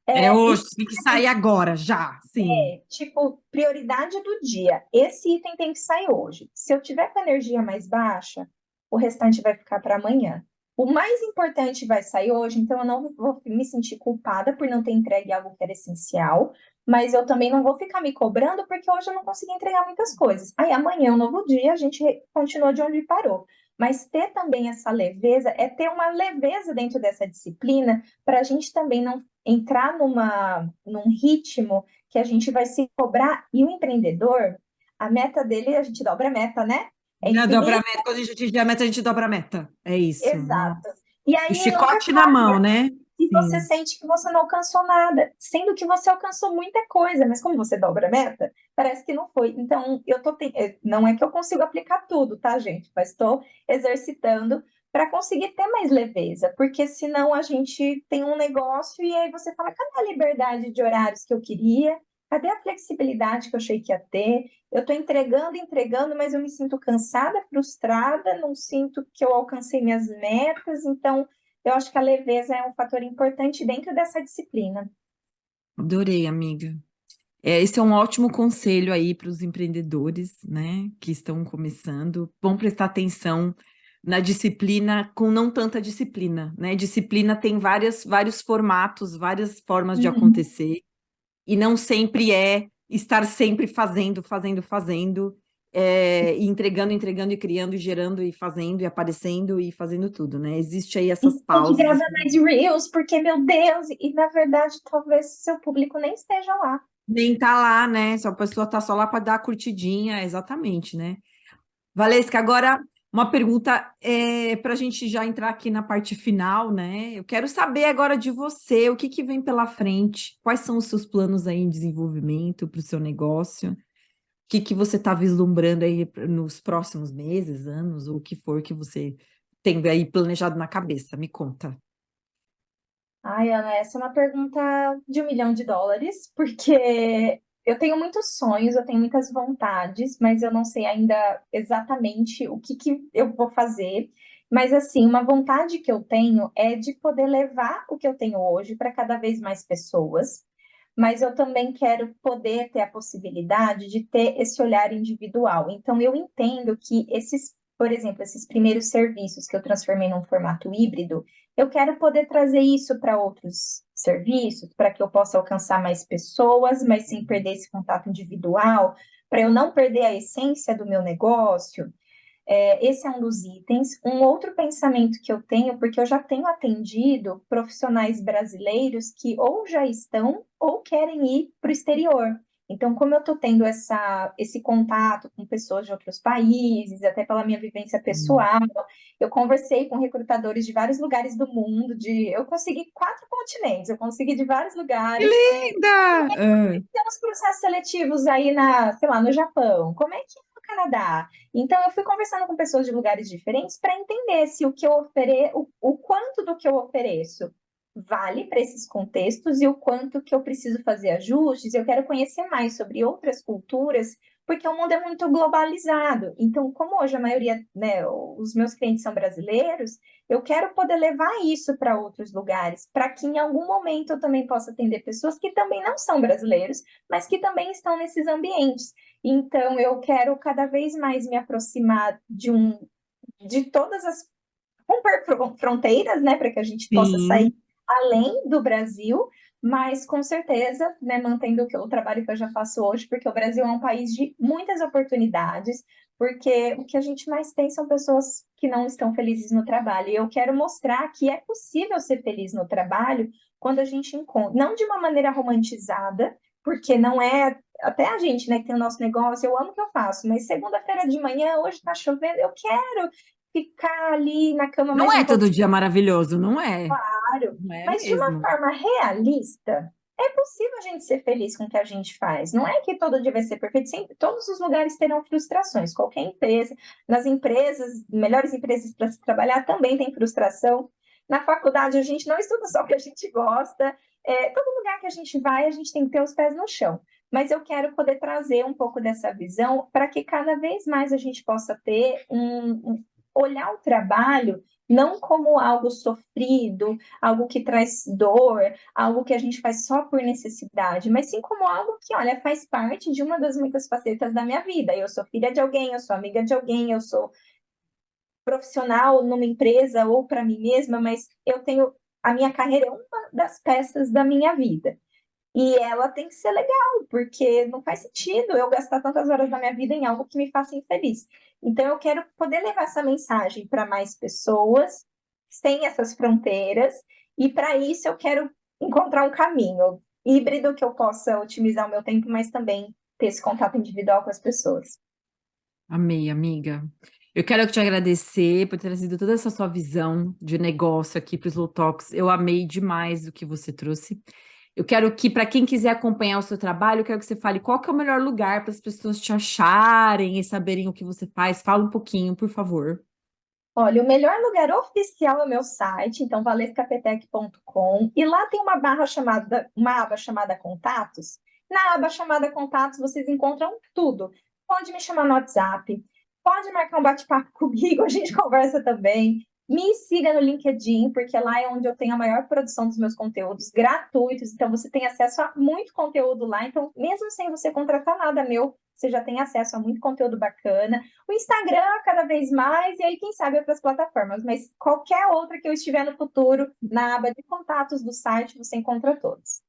É é, e hoje, tem que sair agora, já, sim. tipo, prioridade do dia. Esse item tem que sair hoje. Se eu tiver com a energia mais baixa, o restante vai ficar para amanhã. O mais importante vai sair hoje, então eu não vou me sentir culpada por não ter entregue algo que era essencial, mas eu também não vou ficar me cobrando porque hoje eu não consegui entregar muitas coisas. Aí amanhã é um novo dia, a gente continua de onde parou. Mas ter também essa leveza, é ter uma leveza dentro dessa disciplina, para a gente também não entrar num ritmo que a gente vai se cobrar. E o empreendedor, a meta dele, a gente dobra a meta, né? É Né, dobra a infinito, meta, quando a gente atingir a meta, a gente dobra a meta. É isso. exato. Nossa. E O aí nunca chicote na mão, né? e você Sim. sente que você não alcançou nada, sendo que você alcançou muita coisa, mas como você dobra a meta, parece que não foi. Então, não é que eu consigo aplicar tudo, tá, gente? Mas estou exercitando para conseguir ter mais leveza, porque senão a gente tem um negócio e aí você fala, cadê a liberdade de horários que eu queria? Cadê a flexibilidade que eu achei que ia ter? Eu estou entregando, entregando, mas eu me sinto cansada, frustrada, não sinto que eu alcancei minhas metas, então eu acho que a leveza é um fator importante dentro dessa disciplina. Adorei, amiga. Esse é um ótimo conselho aí para os empreendedores, né, que estão começando. Vão prestar atenção na disciplina com não tanta disciplina, né? Disciplina tem vários formatos, várias formas de Uhum. acontecer, e não sempre é estar sempre fazendo, fazendo, fazendo, e entregando, entregando, e criando, e gerando, e fazendo, e aparecendo, e fazendo tudo, né? Existe aí E essas tem que pausas. gravar mais Reels, porque, meu Deus, e na verdade, talvez seu público nem esteja lá. Nem tá lá, né? Se a pessoa tá só lá para dar a curtidinha, exatamente, né? Valesca, agora uma pergunta para a gente já entrar aqui na parte final, né? Eu quero saber agora de você, o que que vem pela frente? Quais são os seus planos aí em desenvolvimento para o seu negócio? O que que você está vislumbrando aí nos próximos meses, anos, ou o que for que você tem aí planejado na cabeça? Me conta. Ai, Ana, essa é uma pergunta de US$ 1 milhão, porque eu tenho muitos sonhos, eu tenho muitas vontades, mas eu não sei ainda exatamente o que que eu vou fazer. Mas, assim, uma vontade que eu tenho é de poder levar o que eu tenho hoje para cada vez mais pessoas, mas eu também quero poder ter a possibilidade de ter esse olhar individual. Então, eu entendo que por exemplo, esses primeiros serviços que eu transformei num formato híbrido, eu quero poder trazer isso para outros serviços, para que eu possa alcançar mais pessoas, mas sem perder esse contato individual, para eu não perder a essência do meu negócio. Esse é um dos itens. Um outro pensamento que eu tenho, porque eu já tenho atendido profissionais brasileiros que ou já estão ou querem ir para o exterior. Então, como eu estou tendo esse contato com pessoas de outros países, até pela minha vivência pessoal, eu conversei com recrutadores de vários lugares do mundo, eu consegui 4 continentes, eu consegui de vários Que lugares. linda! Ah, Tem os processos seletivos aí sei lá, no Japão, como é que é no Canadá? Então, eu fui conversando com pessoas de lugares diferentes para entender se o que eu ofereço, o quanto do que eu ofereço vale para esses contextos e o quanto que eu preciso fazer ajustes. Eu quero conhecer mais sobre outras culturas, porque o mundo é muito globalizado. Então, como hoje a maioria, né, os meus clientes são brasileiros, eu quero poder levar isso para outros lugares, para que em algum momento eu também possa atender pessoas que também não são brasileiros, mas que também estão nesses ambientes. Então, eu quero cada vez mais me aproximar de todas as romper fronteiras, né, para que a gente possa sair sim. além do Brasil, mas com certeza, né, mantendo o trabalho que eu já faço hoje, porque o Brasil é um país de muitas oportunidades, porque o que a gente mais tem são pessoas que não estão felizes no trabalho. E eu quero mostrar que é possível ser feliz no trabalho quando a gente encontra, não de uma maneira romantizada, porque não é até a gente, né, que tem o nosso negócio, eu amo o que eu faço, mas segunda-feira de manhã, hoje está chovendo, eu quero ficar ali na cama Não mais um é todo pouquinho, dia maravilhoso, não é. claro, Não é mas de uma mesmo. forma realista. é possível a gente ser feliz com o que a gente faz. Não é que todo dia vai ser perfeito, sempre, todos os lugares terão frustrações. Qualquer empresa, nas empresas, melhores empresas para se trabalhar também tem frustração. Na faculdade a gente não estuda só o que a gente gosta. Todo lugar que a gente vai, a gente tem que ter os pés no chão. Mas eu quero poder trazer um pouco dessa visão para que cada vez mais a gente possa ter olhar o trabalho não como algo sofrido, algo que traz dor, algo que a gente faz só por necessidade, mas sim como algo que, olha, faz parte de uma das muitas facetas da minha vida. Eu sou filha de alguém, eu sou amiga de alguém, eu sou profissional numa empresa ou para mim mesma, mas eu tenho a minha carreira é uma das peças da minha vida. E ela tem que ser legal, porque não faz sentido eu gastar tantas horas da minha vida em algo que me faça infeliz. Então, eu quero poder levar essa mensagem para mais pessoas, sem essas fronteiras, e para isso eu quero encontrar um caminho híbrido que eu possa otimizar o meu tempo, mas também ter esse contato individual com as pessoas. Amei, amiga. Eu quero te agradecer por ter trazido toda essa sua visão de negócio aqui para os Slow Talks. Eu amei demais o que você trouxe. Eu quero que, para quem quiser acompanhar o seu trabalho, eu quero que você fale qual que é o melhor lugar para as pessoas te acharem e saberem o que você faz. Fala um pouquinho, por favor. Olha, o melhor lugar oficial é o meu site, então valescapetec.com, e lá tem uma aba chamada Contatos. Na aba chamada Contatos, vocês encontram tudo. Pode me chamar no WhatsApp, pode marcar um bate-papo comigo, a gente conversa também. Me siga no LinkedIn, porque lá é onde eu tenho a maior produção dos meus conteúdos gratuitos, então você tem acesso a muito conteúdo lá. Então, mesmo sem você contratar nada meu, você já tem acesso a muito conteúdo bacana. O Instagram cada vez mais, e aí, quem sabe, outras plataformas. Mas qualquer outra que eu estiver no futuro, na aba de contatos do site, você encontra todos.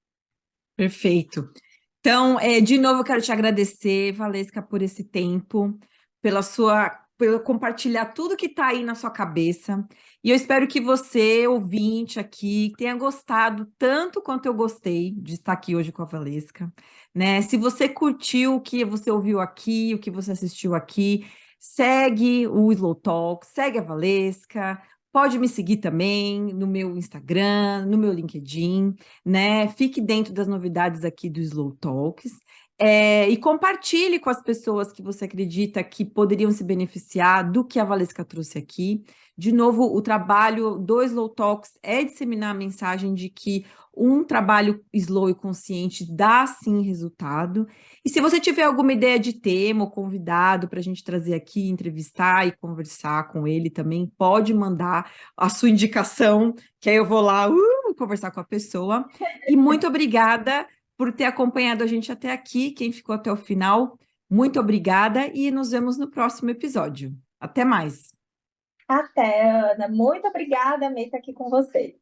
Perfeito. Então, de novo, eu quero te agradecer, Valesca, por esse tempo, pelo compartilhar tudo que está aí na sua cabeça. E eu espero que você, ouvinte aqui, tenha gostado tanto quanto eu gostei de estar aqui hoje com a Valesca, né? Se você curtiu o que você ouviu aqui, o que você assistiu aqui, segue o Slow Talk, segue a Valesca. Pode me seguir também no meu Instagram, no meu LinkedIn, né? Fique dentro das novidades aqui do Slow Talks. E compartilhe com as pessoas que você acredita que poderiam se beneficiar do que a Valesca trouxe aqui. De novo, o trabalho do Slow Talks é disseminar a mensagem de que um trabalho slow e consciente dá sim resultado. E se você tiver alguma ideia de tema ou convidado para a gente trazer aqui, entrevistar e conversar com ele também, pode mandar a sua indicação, que aí eu vou lá conversar com a pessoa. E muito obrigada por ter acompanhado a gente até aqui. Quem ficou até o final, muito obrigada e nos vemos no próximo episódio. Até mais. Até, Ana. Muito obrigada, amei estar aqui com vocês.